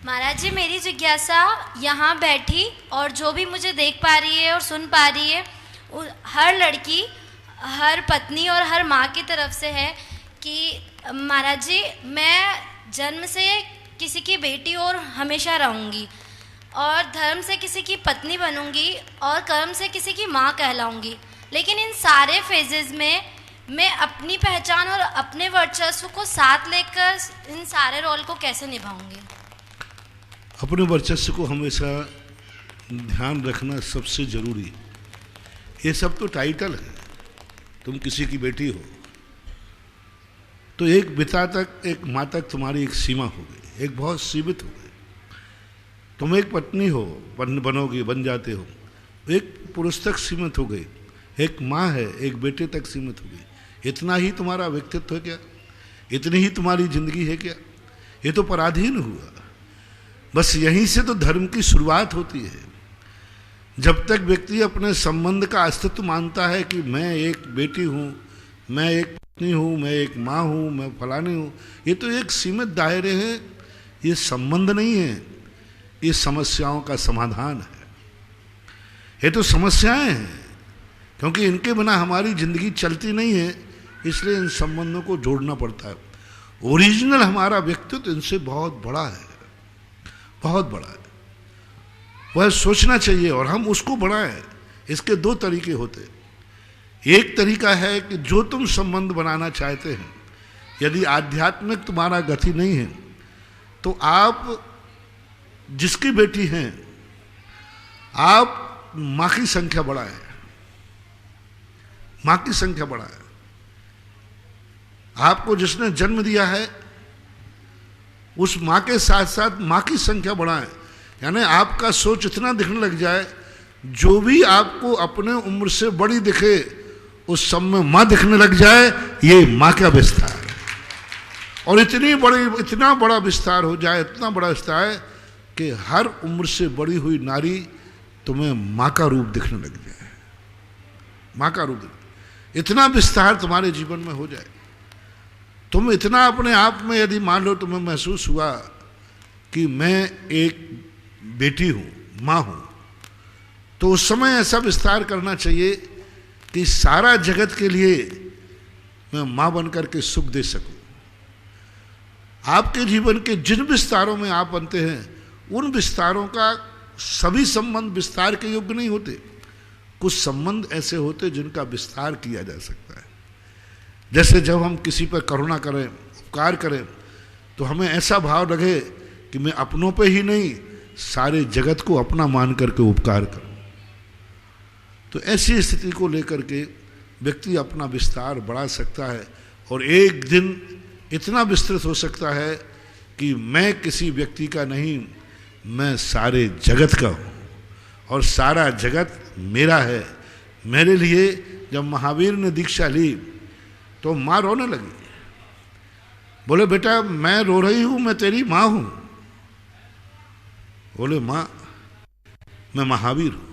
महाराज जी, मेरी जिज्ञासा यहाँ बैठी और जो भी मुझे देख पा रही है और सुन पा रही है, हर लड़की, हर पत्नी और हर माँ की तरफ से है कि महाराज जी, मैं जन्म से किसी की बेटी और हमेशा रहूँगी, और धर्म से किसी की पत्नी बनूँगी, और कर्म से किसी की माँ कहलाऊँगी। लेकिन इन सारे फेजेस में मैं अपनी पहचान और अपने वर्चस्व को साथ लेकर इन सारे रोल को कैसे निभाऊंगी? अपने वर्चस्व को हमेशा ध्यान रखना सबसे जरूरी। ये सब तो टाइटल है। तुम किसी की बेटी हो तो एक पिता तक, एक माँ तक तुम्हारी एक सीमा हो गई, एक बहुत सीमित हो गई। तुम एक पत्नी हो, बनोगे, बन जाते हो, एक पुरुष तक सीमित हो गई, एक माँ है, एक बेटे तक सीमित हो गई। इतना ही तुम्हारा व्यक्तित्व है क्या? इतनी ही तुम्हारी जिंदगी है क्या? ये तो पराधीन हुआ। बस यहीं से तो धर्म की शुरुआत होती है। जब तक व्यक्ति अपने संबंध का अस्तित्व मानता है कि मैं एक बेटी हूँ, मैं एक पत्नी हूँ, मैं एक माँ हूँ, मैं फलानी हूँ, ये तो एक सीमित दायरे हैं। ये संबंध नहीं है, ये समस्याओं का समाधान है। ये तो समस्याएं हैं, क्योंकि इनके बिना हमारी जिंदगी चलती नहीं है, इसलिए इन संबंधों को जोड़ना पड़ता है। ओरिजिनल हमारा व्यक्तित्व इनसे बहुत बड़ा है, बहुत बड़ा है। वह सोचना चाहिए और हम उसको बढ़ाएं। इसके दो तरीके होते हैं। एक तरीका है कि जो तुम संबंध बनाना चाहते हैं, यदि आध्यात्मिक तुम्हारा गति नहीं है तो आप जिसकी बेटी हैं, आप माँ की संख्या बढ़ाएं, माँ की संख्या बढ़ाएं। आपको जिसने जन्म दिया है उस माँ के साथ साथ माँ की संख्या बढ़ाएं। यानी आपका सोच इतना दिखने लग जाए, जो भी आपको अपने उम्र से बड़ी दिखे उस सब में माँ दिखने लग जाए। ये माँ का विस्तार है। और इतना बड़ा विस्तार हो जाए, इतना बड़ा विस्तार है कि हर उम्र से बड़ी हुई नारी तुम्हें माँ का रूप दिखने लग जाए, माँ का रूप। इतना विस्तार तुम्हारे जीवन में हो जाए, तुम इतना अपने आप में यदि मान लो तुम्हें महसूस हुआ कि मैं एक बेटी हूँ, माँ हूँ, तो उस समय ऐसा विस्तार करना चाहिए कि सारा जगत के लिए मैं माँ बनकर के सुख दे सकूं। आपके जीवन के जिन विस्तारों में आप बनते हैं, उन विस्तारों का सभी संबंध विस्तार के योग्य नहीं होते। कुछ संबंध ऐसे होते जिनका विस्तार किया जा सकता है। जैसे जब हम किसी पर करुणा करें, उपकार करें, तो हमें ऐसा भाव लगे कि मैं अपनों पे ही नहीं, सारे जगत को अपना मान करके उपकार करूं। तो ऐसी स्थिति को लेकर के व्यक्ति अपना विस्तार बढ़ा सकता है और एक दिन इतना विस्तृत हो सकता है कि मैं किसी व्यक्ति का नहीं, मैं सारे जगत का हूँ और सारा जगत मेरा है। मेरे लिए जब महावीर ने दीक्षा ली तो माँ रोने लगी, बोले बेटा मैं रो रही हूँ, मैं तेरी माँ हूँ। बोले माँ मैं महावीर हूँ।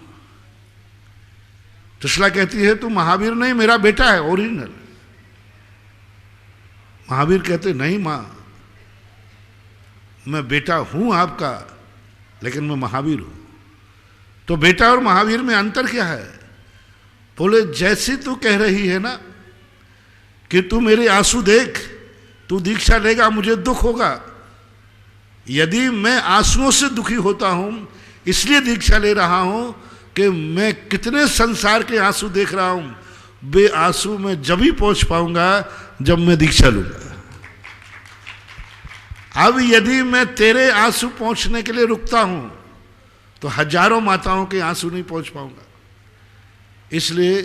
त्रिशला कहती है तू महावीर नहीं, मेरा बेटा है ओरिजिनल। महावीर कहते नहीं माँ, मैं बेटा हूं आपका, लेकिन मैं महावीर हूं। तो बेटा और महावीर में अंतर क्या है? बोले जैसी तू कह रही है ना कि तू मेरे आंसू देख, तू दीक्षा लेगा मुझे दुख होगा। यदि मैं आंसुओं से दुखी होता हूं, इसलिए दीक्षा ले रहा हूं कि मैं कितने संसार के आंसू देख रहा हूं, वे आंसू में जब ही पहुंच पाऊंगा जब मैं दीक्षा लूंगा। अब यदि मैं तेरे आंसू पहुंचने के लिए रुकता हूं तो हजारों माताओं के आंसू नहीं पहुंच पाऊंगा। इसलिए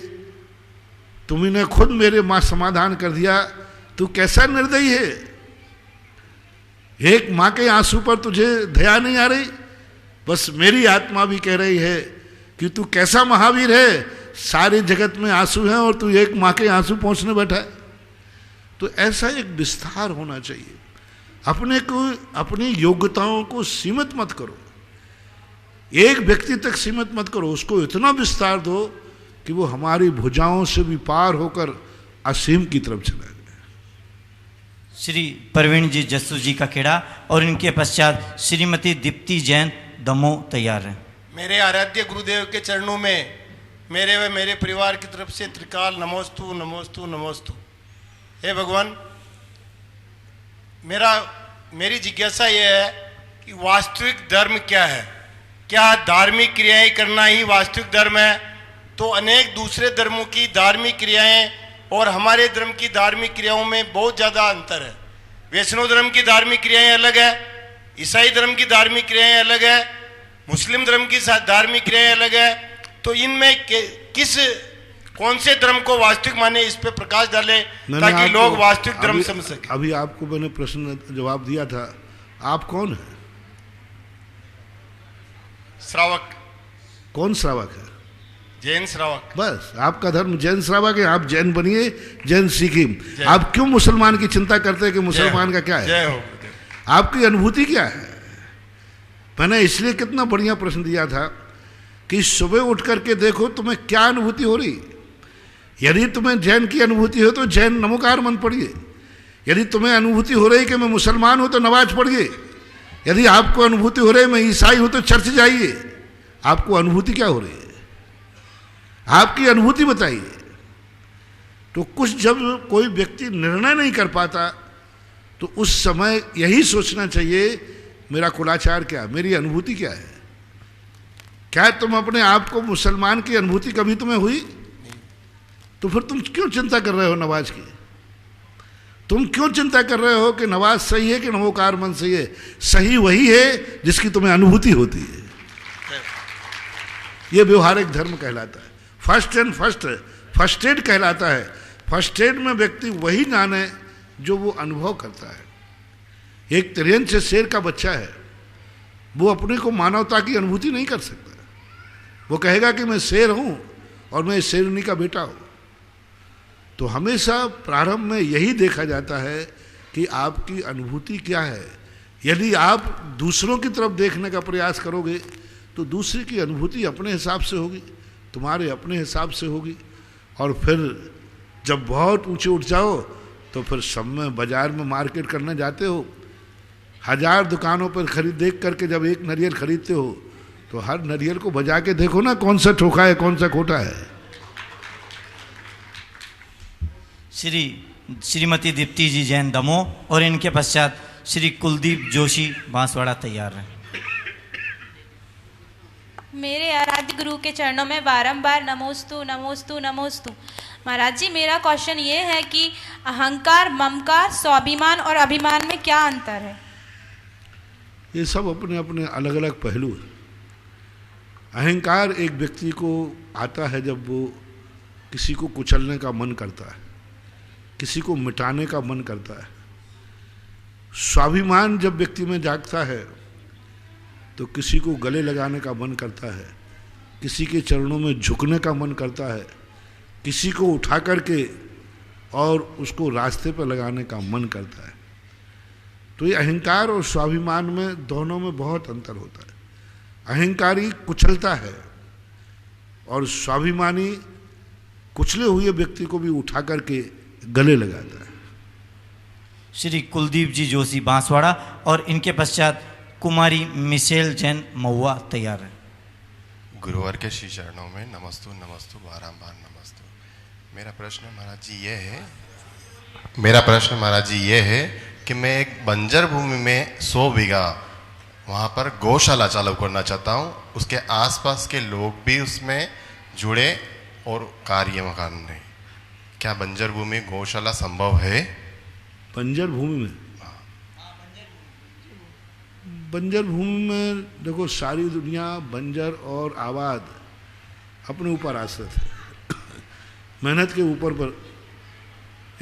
तुम्ही ने खुद मेरे मां समाधान कर दिया। तू कैसा निर्दयी है, एक मां के आंसू पर तुझे दया नहीं आ रही। बस मेरी आत्मा भी कह रही है कि तू कैसा महावीर है, सारे जगत में आंसू हैं और तू एक मां के आंसू पहुंचने बैठा है। तो ऐसा एक विस्तार होना चाहिए। अपनी योग्यताओं को सीमित मत करो, एक व्यक्ति तक सीमित मत करो, उसको इतना विस्तार दो कि वो हमारी भुजाओं से भी पार होकर असीम की तरफ चला जाए। श्री प्रवीण जी जस्सू जी का खेड़ा और इनके पश्चात श्रीमती दीप्ति जैन दमोह तैयार हैं। मेरे आराध्य गुरुदेव के चरणों में मेरे व मेरे परिवार की तरफ से त्रिकाल नमोस्तु नमोस्तु नमोस्तु। हे भगवान, मेरी जिज्ञासा यह है कि वास्तविक धर्म क्या है? क्या धार्मिक क्रियाएं करना ही वास्तविक धर्म है? तो अनेक दूसरे धर्मों की धार्मिक क्रियाएं और हमारे धर्म की धार्मिक क्रियाओं में बहुत ज़्यादा अंतर है। वैष्णव धर्म की धार्मिक क्रियाएं अलग है, ईसाई धर्म की धार्मिक क्रियाएं अलग है, मुस्लिम धर्म की धार्मिक क्रियाएं अलग है। तो इनमें कौन से धर्म को वास्तविक माने, इस पे प्रकाश डाले ताकि लोग वास्तविक धर्म समझ सके। अभी आपको मैंने प्रश्न जवाब दिया था, आप कौन है? श्रावक। कौन श्रावक है? जैन श्रावक। बस, आपका धर्म जैन श्रावक है, आप जैन बनिए, जैन सीखिए। आप क्यों मुसलमान की चिंता करते हैं कि मुसलमान का क्या है? आपकी अनुभूति क्या है? मैंने इसलिए कितना बढ़िया प्रश्न दिया था कि सुबह उठ करके देखो तुम्हें क्या अनुभूति हो रही। यदि तुम्हें जैन की अनुभूति हो तो जैन नमोकार मंत्र पढ़िए। यदि तुम्हें अनुभूति हो रही कि मैं मुसलमान हूं तो नमाज पढ़िए। यदि आपको अनुभूति हो रही मैं ईसाई हूं तो चर्च जाइए। आपको अनुभूति क्या हो रही है? आपकी अनुभूति बताइए। तो कुछ जब कोई व्यक्ति निर्णय नहीं कर पाता तो उस समय यही सोचना चाहिए, मेरा कुलाचार क्या है, मेरी अनुभूति क्या है। क्या तुम अपने आप को मुसलमान की अनुभूति कभी तुम्हें हुई? तो फिर तुम क्यों चिंता कर रहे हो नमाज की? तुम क्यों चिंता कर रहे हो कि नमाज सही है कि नमोकार मंत्र सही है? सही वही है जिसकी तुम्हें अनुभूति होती है। यह व्यवहारिक धर्म कहलाता है। फर्स्ट एड कहलाता है। फर्स्ट एड में व्यक्ति वही जाने जो वो अनुभव करता है। एक तिरंज से शेर का बच्चा है, वो अपने को मानवता की अनुभूति नहीं कर सकता। वो कहेगा कि मैं शेर हूं और मैं शेरनी का बेटा हूं। तो हमेशा प्रारंभ में यही देखा जाता है कि आपकी अनुभूति क्या है। यदि आप दूसरों की तरफ देखने का प्रयास करोगे तो दूसरे की अनुभूति अपने हिसाब से होगी, तुम्हारे अपने हिसाब से होगी। और फिर जब बहुत ऊंचे उठ जाओ तो फिर सब में बाजार में मार्केट करने जाते हो, 1000 दुकानों पर देख करके जब एक नारियल खरीदते हो तो हर नारियल को बजा के देखो ना, कौन सा ठोका है कौन सा खोटा है। श्रीमती दीप्ति जी जैन दमोह और इनके पश्चात श्री कुलदीप जोशी बांसवाड़ा तैयार हैं। मेरे आराध्य गुरु के चरणों में बारंबार नमोस्तु नमोस्तु नमोस्तु। महाराज जी, मेरा क्वेश्चन ये है कि अहंकार, ममकार, स्वाभिमान और अभिमान में क्या अंतर है? ये सब अपने अपने अलग अलग पहलू हैं। अहंकार एक व्यक्ति को आता है जब वो किसी को कुचलने का मन करता है, किसी को मिटाने का मन करता है। स्वाभिमान जब व्यक्ति में जागता है तो किसी को गले लगाने का मन करता है, किसी के चरणों में झुकने का मन करता है, किसी को उठा करके और उसको रास्ते पर लगाने का मन करता है। तो ये अहंकार और स्वाभिमान में दोनों में बहुत अंतर होता है। अहंकारी कुचलता है और स्वाभिमानी कुचले हुए व्यक्ति को भी उठा करके गले लगाता है। श्री कुलदीप जी जोशी बांसवाड़ा और इनके पश्चात कुमारी मिशेल जैन महुआ तैयार है। गुरुवर के श्री चरणों में नमस्तु नमस्तु बारंबार नमस्तु। मेरा प्रश्न महाराज जी ये है कि मैं एक बंजर भूमि में 100 बीघा वहाँ पर गौशाला चालू करना चाहता हूँ। उसके आसपास के लोग भी उसमें जुड़े और कार्य करने। क्या बंजर भूमि गौशाला संभव है? बंजर भूमि में, बंजर भूमि में देखो, सारी दुनिया बंजर और आबाद अपने ऊपर आश्रित है, मेहनत के ऊपर पर।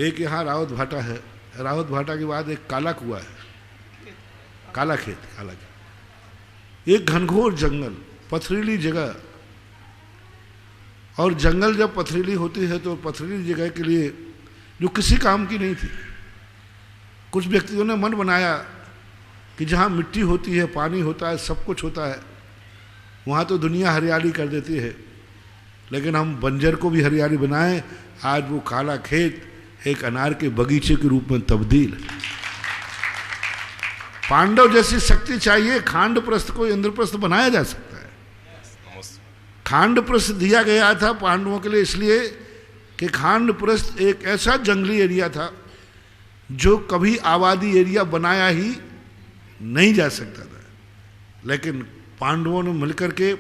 एक यहाँ रावत भाटा है, रावत भाटा के बाद एक काला कुआ है, काला खेत। एक घनघोर जंगल, पथरीली जगह। और जंगल जब पथरीली होती है तो पथरीली जगह के लिए जो किसी काम की नहीं थी, कुछ व्यक्तियों ने मन बनाया कि जहाँ मिट्टी होती है, पानी होता है, सब कुछ होता है, वहाँ तो दुनिया हरियाली कर देती है, लेकिन हम बंजर को भी हरियाली बनाएं, आज वो काला खेत एक अनार के बगीचे के रूप में तब्दील। पांडव जैसी शक्ति चाहिए, खांडप्रस्थ को इंद्रप्रस्थ बनाया जा सकता है। खांडप्रस्थ दिया गया था पांडवों के लिए इसलिए कि खांडप्रस्थ एक ऐसा जंगली एरिया था जो कभी आबादी एरिया बनाया ही नहीं जा सकता था, लेकिन पांडवों ने मिलकर के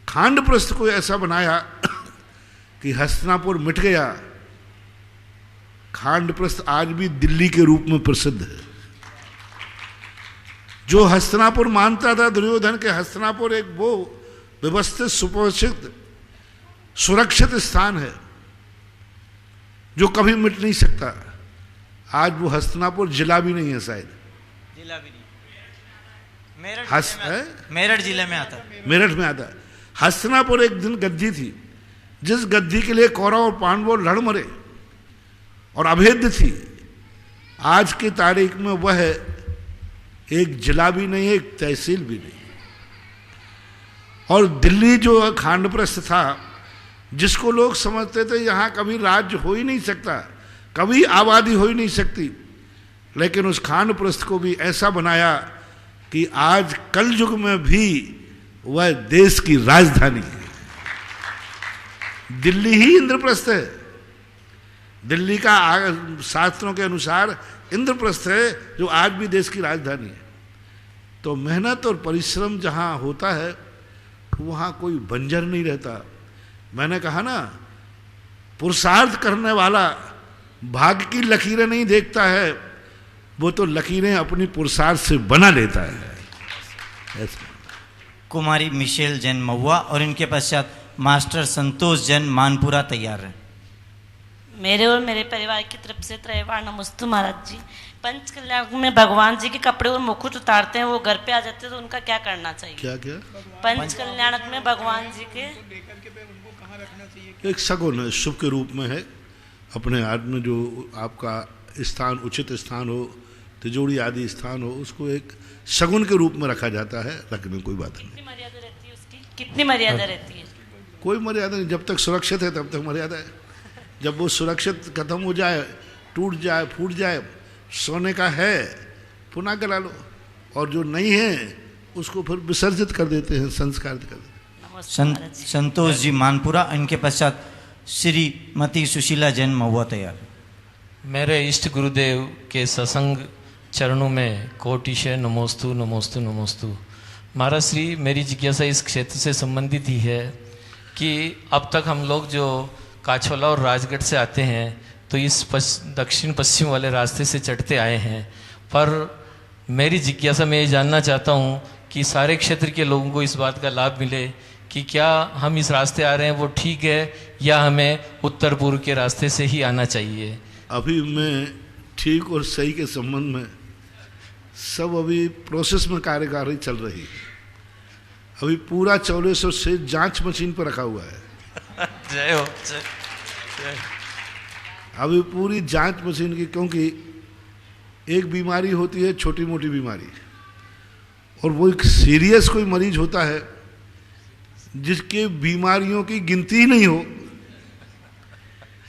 खांडप्रस्थ को ऐसा बनाया कि हस्तिनापुर मिट गया। खांडप्रस्थ आज भी दिल्ली के रूप में प्रसिद्ध है। जो हस्तिनापुर मानता था दुर्योधन के, हस्तिनापुर एक वो व्यवस्थित, सुव्यवस्थित, सुरक्षित स्थान है जो कभी मिट नहीं सकता। आज वो हस्तिनापुर जिला भी नहीं है, शायद जिला भी नहीं, मेरठ जिले में आता है। मेरठ में आता है। हस्तिनापुर एक दिन गद्दी थी, जिस गद्दी के लिए कौरव और पांडव लड़ मरे और अभेद्य थी। आज की तारीख में वह एक जिला भी नहीं है, एक तहसील भी नहीं। और दिल्ली जो खांडप्रस्थ था, जिसको लोग समझते थे यहाँ कभी राज्य हो ही नहीं सकता, कभी आबादी हो ही नहीं सकती, लेकिन उस खांडप्रस्थ को भी ऐसा बनाया कि आज कल युग में भी वह देश की राजधानी है। दिल्ली ही इंद्रप्रस्थ है। दिल्ली का शास्त्रों के अनुसार इंद्रप्रस्थ है जो आज भी देश की राजधानी है। तो मेहनत और परिश्रम जहाँ होता है वहाँ कोई बंजर नहीं रहता। मैंने कहा ना, पुरुषार्थ करने वाला भाग्य की लकीरें नहीं देखता है, वो तो लकीरें अपनी पुरुषार्थ से बना लेता है। कुमारी मिशेल जैन महुआ और इनके पश्चात मास्टर संतोष जैन मानपुरा तैयार है। मेरे और मेरे परिवार की तरफ से त्रयवार नमस्तु महाराज जी। पंच कल्याण में भगवान जी के कपड़े और मुकुट उतारते हैं, वो घर पे आ जाते हैं, तो उनका क्या करना चाहिए? क्या क्या? पंच कल्याण में भगवान जी के एक सगुन है, शुभ के रूप में है। अपने हाथ में जो आपका स्थान, उचित स्थान हो, तिजोरी आदि स्थान हो, उसको एक शगुन के रूप में रखा जाता है। रखने कोई बात नहीं। कितनी मर्यादा रहती है उसकी? कितनी मर्यादा रहती है? कोई मर्यादा नहीं, जब तक सुरक्षित है तब तक मर्यादा है। जब वो सुरक्षित खत्म हो जाए, टूट जाए, फूट जाए, सोने का है पुनः करा लो, और जो नहीं है उसको फिर विसर्जित कर देते हैं, संस्कार कर देते हैं। संतोष जी मानपुरा, इनके पश्चात श्रीमती सुशीला जैन महुआ तैयार। मेरे इष्ट गुरुदेव के सत्संग चरणों में कोटिशय नमोस्तु नमोस्तु नमोस्तु। महाराज श्री, मेरी जिज्ञासा इस क्षेत्र से संबंधित ही है कि अब तक हम लोग जो काछोला और राजगढ़ से आते हैं तो इस दक्षिण पश्चिम वाले रास्ते से चढ़ते आए हैं, पर मेरी जिज्ञासा मैं ये जानना चाहता हूँ कि सारे क्षेत्र के लोगों को इस बात का लाभ मिले कि क्या हम इस रास्ते आ रहे हैं वो ठीक है या हमें उत्तर पूर्व के रास्ते से ही आना चाहिए। अभी मैं ठीक और सही के संबंध में सब अभी प्रोसेस में कार्यवाही चल रही है। अभी पूरा 1400 से जांच मशीन पर रखा हुआ है। जय हो। अभी पूरी जांच मशीन की, क्योंकि एक बीमारी होती है छोटी मोटी बीमारी, और वो एक सीरियस कोई मरीज होता है जिसके बीमारियों की गिनती ही नहीं हो,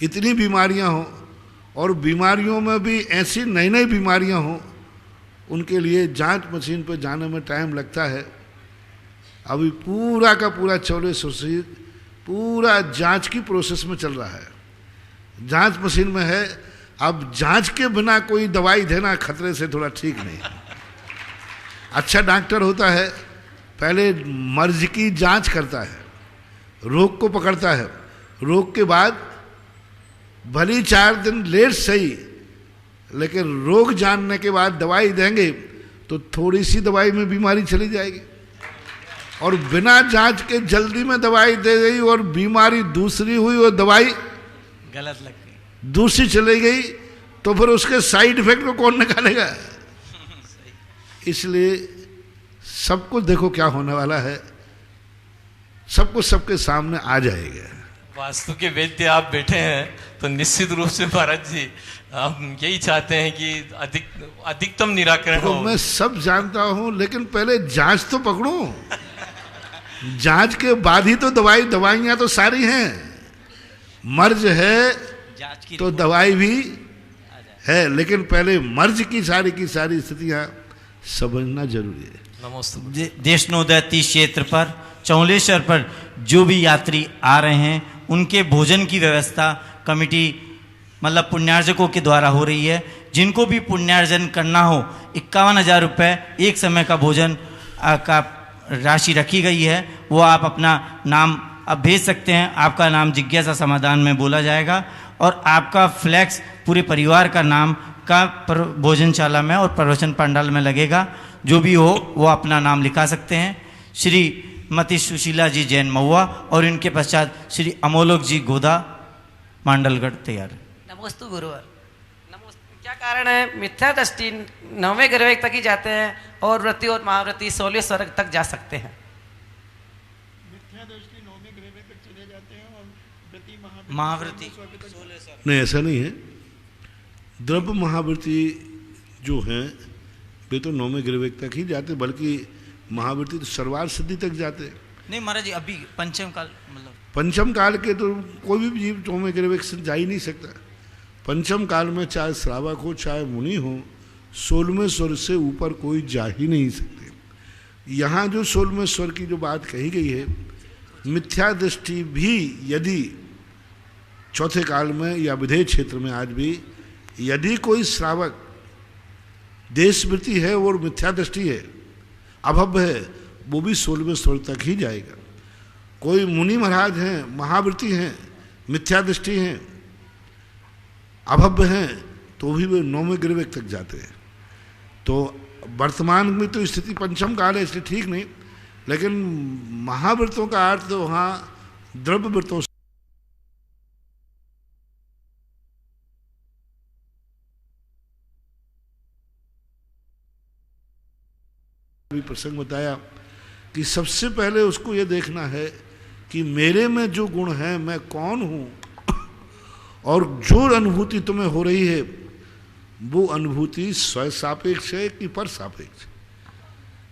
इतनी बीमारियां हो, और बीमारियों में भी ऐसी नई नई बीमारियां हो, उनके लिए जांच मशीन पर जाने में टाइम लगता है। अभी पूरा का पूरा 1400 से पूरा जांच की प्रोसेस में चल रहा है, जांच मशीन में है। अब जांच के बिना कोई दवाई देना खतरे से थोड़ा ठीक नहीं। अच्छा डॉक्टर होता है, पहले मर्ज की जांच करता है, रोग को पकड़ता है, रोग के बाद भली 4 दिन लेट सही, लेकिन रोग जानने के बाद दवाई देंगे तो थोड़ी सी दवाई में बीमारी चली जाएगी, और बिना जांच के जल्दी में दवाई दे गई और बीमारी दूसरी हुई और दवाई गलत लग गई, दूसरी चली गई, तो फिर उसके साइड इफेक्ट को कौन निकालेगा? इसलिए सब कुछ देखो क्या होने वाला है, सब कुछ सबके सामने आ जाएगा, वास्तु के वैद्य आप बैठे हैं तो निश्चित रूप से महाराज जी हम यही चाहते हैं कि अधिकतम निराकरण हो। मैं सब जानता हूं, लेकिन पहले जांच तो पकड़ूं। जांच के बाद ही तो दवाइयां तो सारी हैं। मर्ज है तो दवाई भी है, लेकिन पहले मर्ज की सारी स्थितियां समझना जरूरी है। नमस्ते। देशनोदय तीर्थ क्षेत्र पर चौलेश्वर पर जो भी यात्री आ रहे हैं उनके भोजन की व्यवस्था कमेटी मतलब पुण्यार्जकों के द्वारा हो रही है। जिनको भी पुण्यार्जन करना हो 51,000 रुपये एक समय का भोजन का राशि रखी गई है। वो आप अपना नाम अब भेज सकते हैं। आपका नाम जिज्ञासा समाधान में बोला जाएगा और आपका फ्लैक्स पूरे परिवार का नाम का भोजनशाला में और प्रवचन पंडाल में लगेगा। जो भी हो वो अपना नाम लिखा सकते हैं। श्रीमती सुशीला जी जैन महुआ और इनके पश्चात श्री अमोलोक जी गोदा मांडलगढ़ तैयार है। नमोस्तु गुरुवर। नमोस्तु। क्या कारण है? मिथ्या दृष्टि 9वें ग्रह तक ही जाते हैं और व्रती और महाव्रती 16 स्वर्ग तक जा सकते हैं। मिथ्या दृष्टि 9वें ग्रह तक चले जाते हैं और व्रती महाव्रती नहीं, ऐसा नहीं है। द्रव्य महाव्रती जो हैं वे तो 9वें ग्रह तक ही जाते, बल्कि महाव्रती तो सर्वार्थ सिद्धि तक जाते। नहीं महाराज जी, अभी पंचम काल मतलब पंचम काल के तो कोई भी जीव 9वें ग्रह से जा ही नहीं सकता। पंचम काल में चाहे श्रावक हो चाहे मुनि हो 16वें स्वर से ऊपर कोई जा ही नहीं सकते। यहाँ जो 16वें स्वर की जो बात कही गई है, मिथ्या दृष्टि भी यदि चौथे काल में या विधेय क्षेत्र में आज भी यदि कोई श्रावक देशवृत्ति है और मिथ्या दृष्टि है, अभव्य है, वो भी 16वें स्वर तक ही जाएगा। कोई मुनि महाराज हैं, महावृत्ति हैं, मिथ्या दृष्टि हैं, अभव्य हैं, तो भी वे 9वें ग्रह तक जाते हैं। तो वर्तमान में तो स्थिति पंचम काल है इसलिए ठीक नहीं, लेकिन महाव्रतों का अर्थ तो वहाँ द्रव्य व्रतों से भी प्रसंग बताया कि सबसे पहले उसको ये देखना है कि मेरे में जो गुण है मैं कौन हूँ, और जो अनुभूति तुम्हें हो रही है वो अनुभूति स्व सापेक्ष है कि पर सापेक्ष।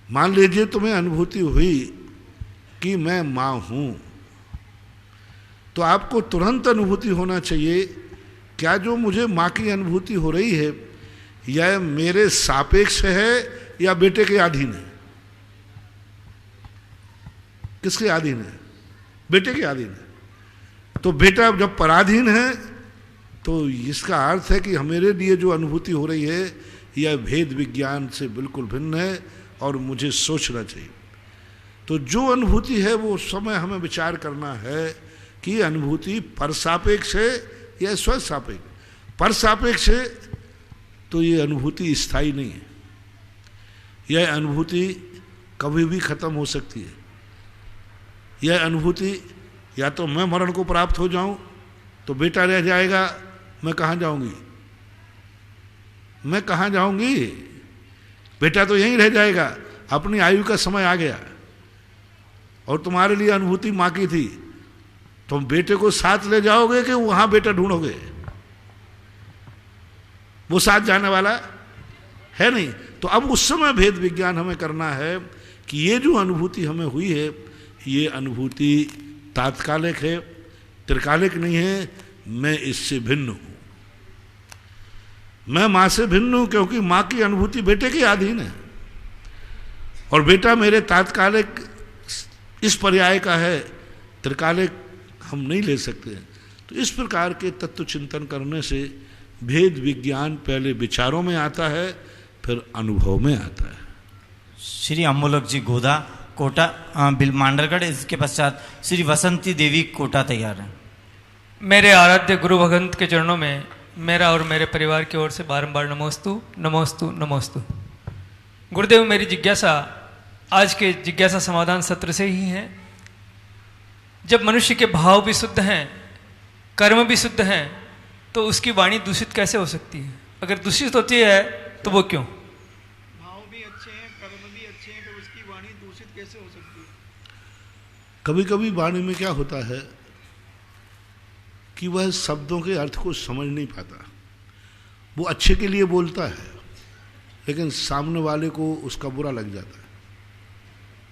मान लीजिए तुम्हें अनुभूति हुई कि मैं माँ हूँ, तो आपको तुरंत अनुभूति होना चाहिए क्या जो मुझे माँ की अनुभूति हो रही है यह मेरे सापेक्ष है या बेटे के अधीन है। किसके अधीन है? बेटे के अधीन है। तो बेटा जब पराधीन है तो इसका अर्थ है कि मेरे लिए जो अनुभूति हो रही है यह भेद विज्ञान से बिल्कुल भिन्न है और मुझे सोचना चाहिए। तो जो अनुभूति है वो उस समय हमें विचार करना है कि अनुभूति पर सापेक्ष है या स्व सापेक्ष। पर सापेक्ष है तो ये अनुभूति स्थायी नहीं है, यह अनुभूति कभी भी खत्म हो सकती है। यह अनुभूति या तो मैं मरण को प्राप्त हो जाऊं तो बेटा रह जाएगा, मैं कहाँ जाऊंगी? मैं कहाँ जाऊंगी? बेटा तो यहीं रह जाएगा, अपनी आयु का समय आ गया। और तुम्हारे लिए अनुभूति माँ की थी, तुम बेटे को साथ ले जाओगे कि वहां बेटा ढूंढोगे? वो साथ जाने वाला है नहीं। तो अब उस समय भेद विज्ञान हमें करना है कि ये जो अनुभूति हमें हुई है ये अनुभूति तात्कालिक है, त्रिकालिक नहीं है। मैं इससे भिन्न हूं, मैं मां से भिन्न हूं, क्योंकि मां की अनुभूति बेटे के अधीन है और बेटा मेरे तात्कालिक इस पर्याय का है, त्रिकालिक हम नहीं ले सकते। तो इस प्रकार के तत्व चिंतन करने से भेद विज्ञान पहले विचारों में आता है फिर अनुभव में आता है। श्री अमोलक जी गोदा कोटा मांडलगढ़, इसके पश्चात श्री वसंती देवी कोटा तैयार है। मेरे आराध्य गुरु भगवंत के चरणों में मेरा और मेरे परिवार की ओर से बारंबार नमोस्तु नमोस्तु नमोस्तु। गुरुदेव, मेरी जिज्ञासा आज के जिज्ञासा समाधान सत्र से ही है। जब मनुष्य के भाव भी शुद्ध हैं, कर्म भी शुद्ध हैं, तो उसकी वाणी दूषित कैसे हो सकती है? अगर दूषित होती है तो वो क्यों? भाव भी अच्छे हैं, कर्म भी अच्छे हैं, तो उसकी वाणी दूषित कैसे हो सकती है? कभी कभी वाणी में क्या होता है कि वह शब्दों के अर्थ को समझ नहीं पाता। वो अच्छे के लिए बोलता है लेकिन सामने वाले को उसका बुरा लग जाता है।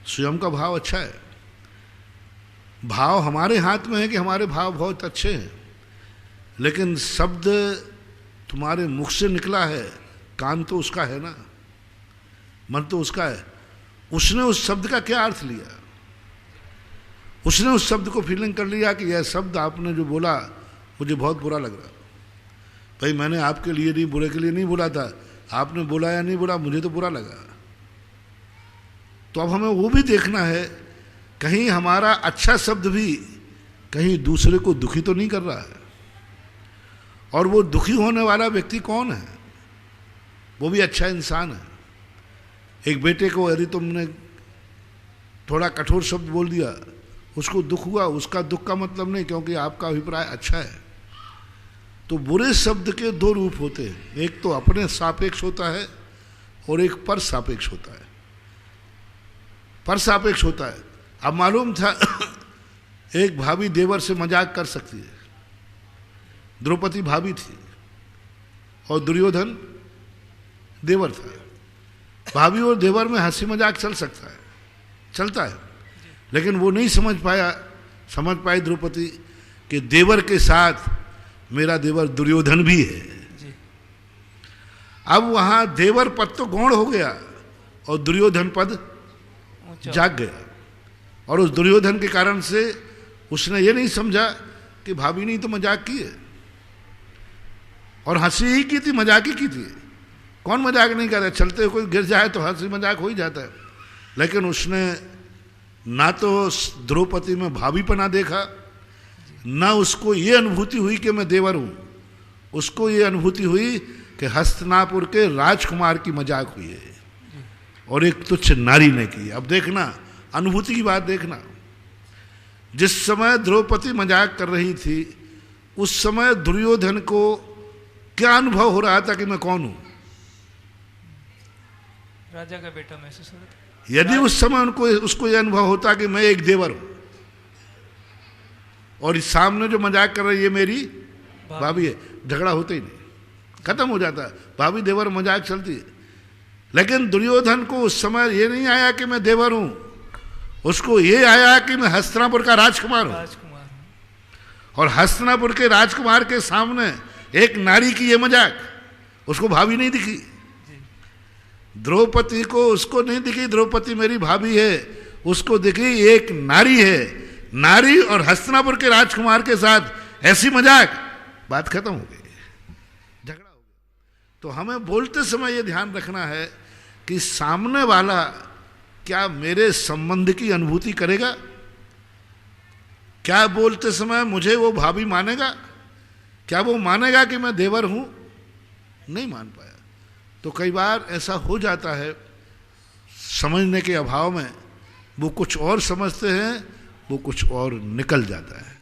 स्वयं का भाव अच्छा है, भाव हमारे हाथ में है कि हमारे भाव बहुत अच्छे हैं, लेकिन शब्द तुम्हारे मुख से निकला है, कान तो उसका है ना, मन तो उसका है। उसने उस शब्द का क्या अर्थ लिया, उसने उस शब्द को फीलिंग कर लिया कि यह शब्द आपने जो बोला मुझे बहुत बुरा लग रहा। भाई मैंने आपके लिए नहीं, बुरे के लिए नहीं बोला था, आपने बोला या नहीं बोला, मुझे तो बुरा लगा। तो अब हमें वो भी देखना है कहीं हमारा अच्छा शब्द भी कहीं दूसरे को दुखी तो नहीं कर रहा है। और वो दुखी होने वाला व्यक्ति कौन है, वो भी अच्छा इंसान है। एक बेटे को यदि तुमने थोड़ा कठोर शब्द बोल दिया, उसको दुख हुआ, उसका दुख का मतलब नहीं क्योंकि आपका अभिप्राय अच्छा है। तो बुरे शब्द के दो रूप होते हैं, एक तो अपने सापेक्ष होता है और एक पर सापेक्ष होता है। पर सापेक्ष होता है, अब मालूम था एक भाभी देवर से मजाक कर सकती है, द्रौपदी भाभी थी और दुर्योधन देवर था। भाभी और देवर में हंसी मजाक चल सकता है, चलता है, लेकिन वो नहीं समझ पाई द्रौपदी कि देवर के साथ मेरा देवर दुर्योधन भी है। अब वहां देवर पद तो गौण हो गया और दुर्योधन पद जाग गया, और उस दुर्योधन के कारण से उसने ये नहीं समझा कि भाभी ने तो मजाक की है, और हंसी ही की थी, मजाक ही की थी। कौन मजाक नहीं करता, चलते हुए कोई गिर जाए तो हंसी मजाक हो ही जाता है। लेकिन उसने ना तो द्रौपदी में भाभीपना देखा, ना उसको ये अनुभूति हुई कि मैं देवर हूं, उसको ये अनुभूति हुई कि हस्तिनापुर के राजकुमार की मजाक हुई है और एक तुच्छ नारी ने की। अब देखना, अनुभूति की बात देखना। जिस समय द्रौपदी मजाक कर रही थी उस समय दुर्योधन को क्या अनुभव हो रहा था कि मैं कौन हूं? राजा का बेटा महसूस हो रहा था। यदि उस समय उसको यह अनुभव होता कि मैं एक देवर हूं और इस सामने जो मजाक कर रही है मेरी भाभी है, झगड़ा होता ही नहीं, खत्म हो जाता है। भाभी देवर मजाक चलती है। लेकिन दुर्योधन को उस समय ये नहीं आया कि मैं देवर हूं, उसको ये आया कि मैं हस्तिनापुर का राजकुमार हूं। और हस्तिनापुर के राजकुमार के सामने एक नारी की ये मजाक, उसको भाभी नहीं दिखी। द्रौपदी को उसको नहीं दिखी द्रौपदी मेरी भाभी है, उसको दिखी एक नारी है। नारी और हस्तिनापुर के राजकुमार के साथ ऐसी मजाक, बात खत्म हो गई, झगड़ा हो गया। तो हमें बोलते समय ये ध्यान रखना है कि सामने वाला क्या मेरे संबंध की अनुभूति करेगा, क्या बोलते समय मुझे वो भाभी मानेगा, क्या वो मानेगा कि मैं देवर हूं? नहीं मान पाया। तो कई बार ऐसा हो जाता है, समझने के अभाव में वो कुछ और समझते हैं, वो कुछ और निकल जाता है।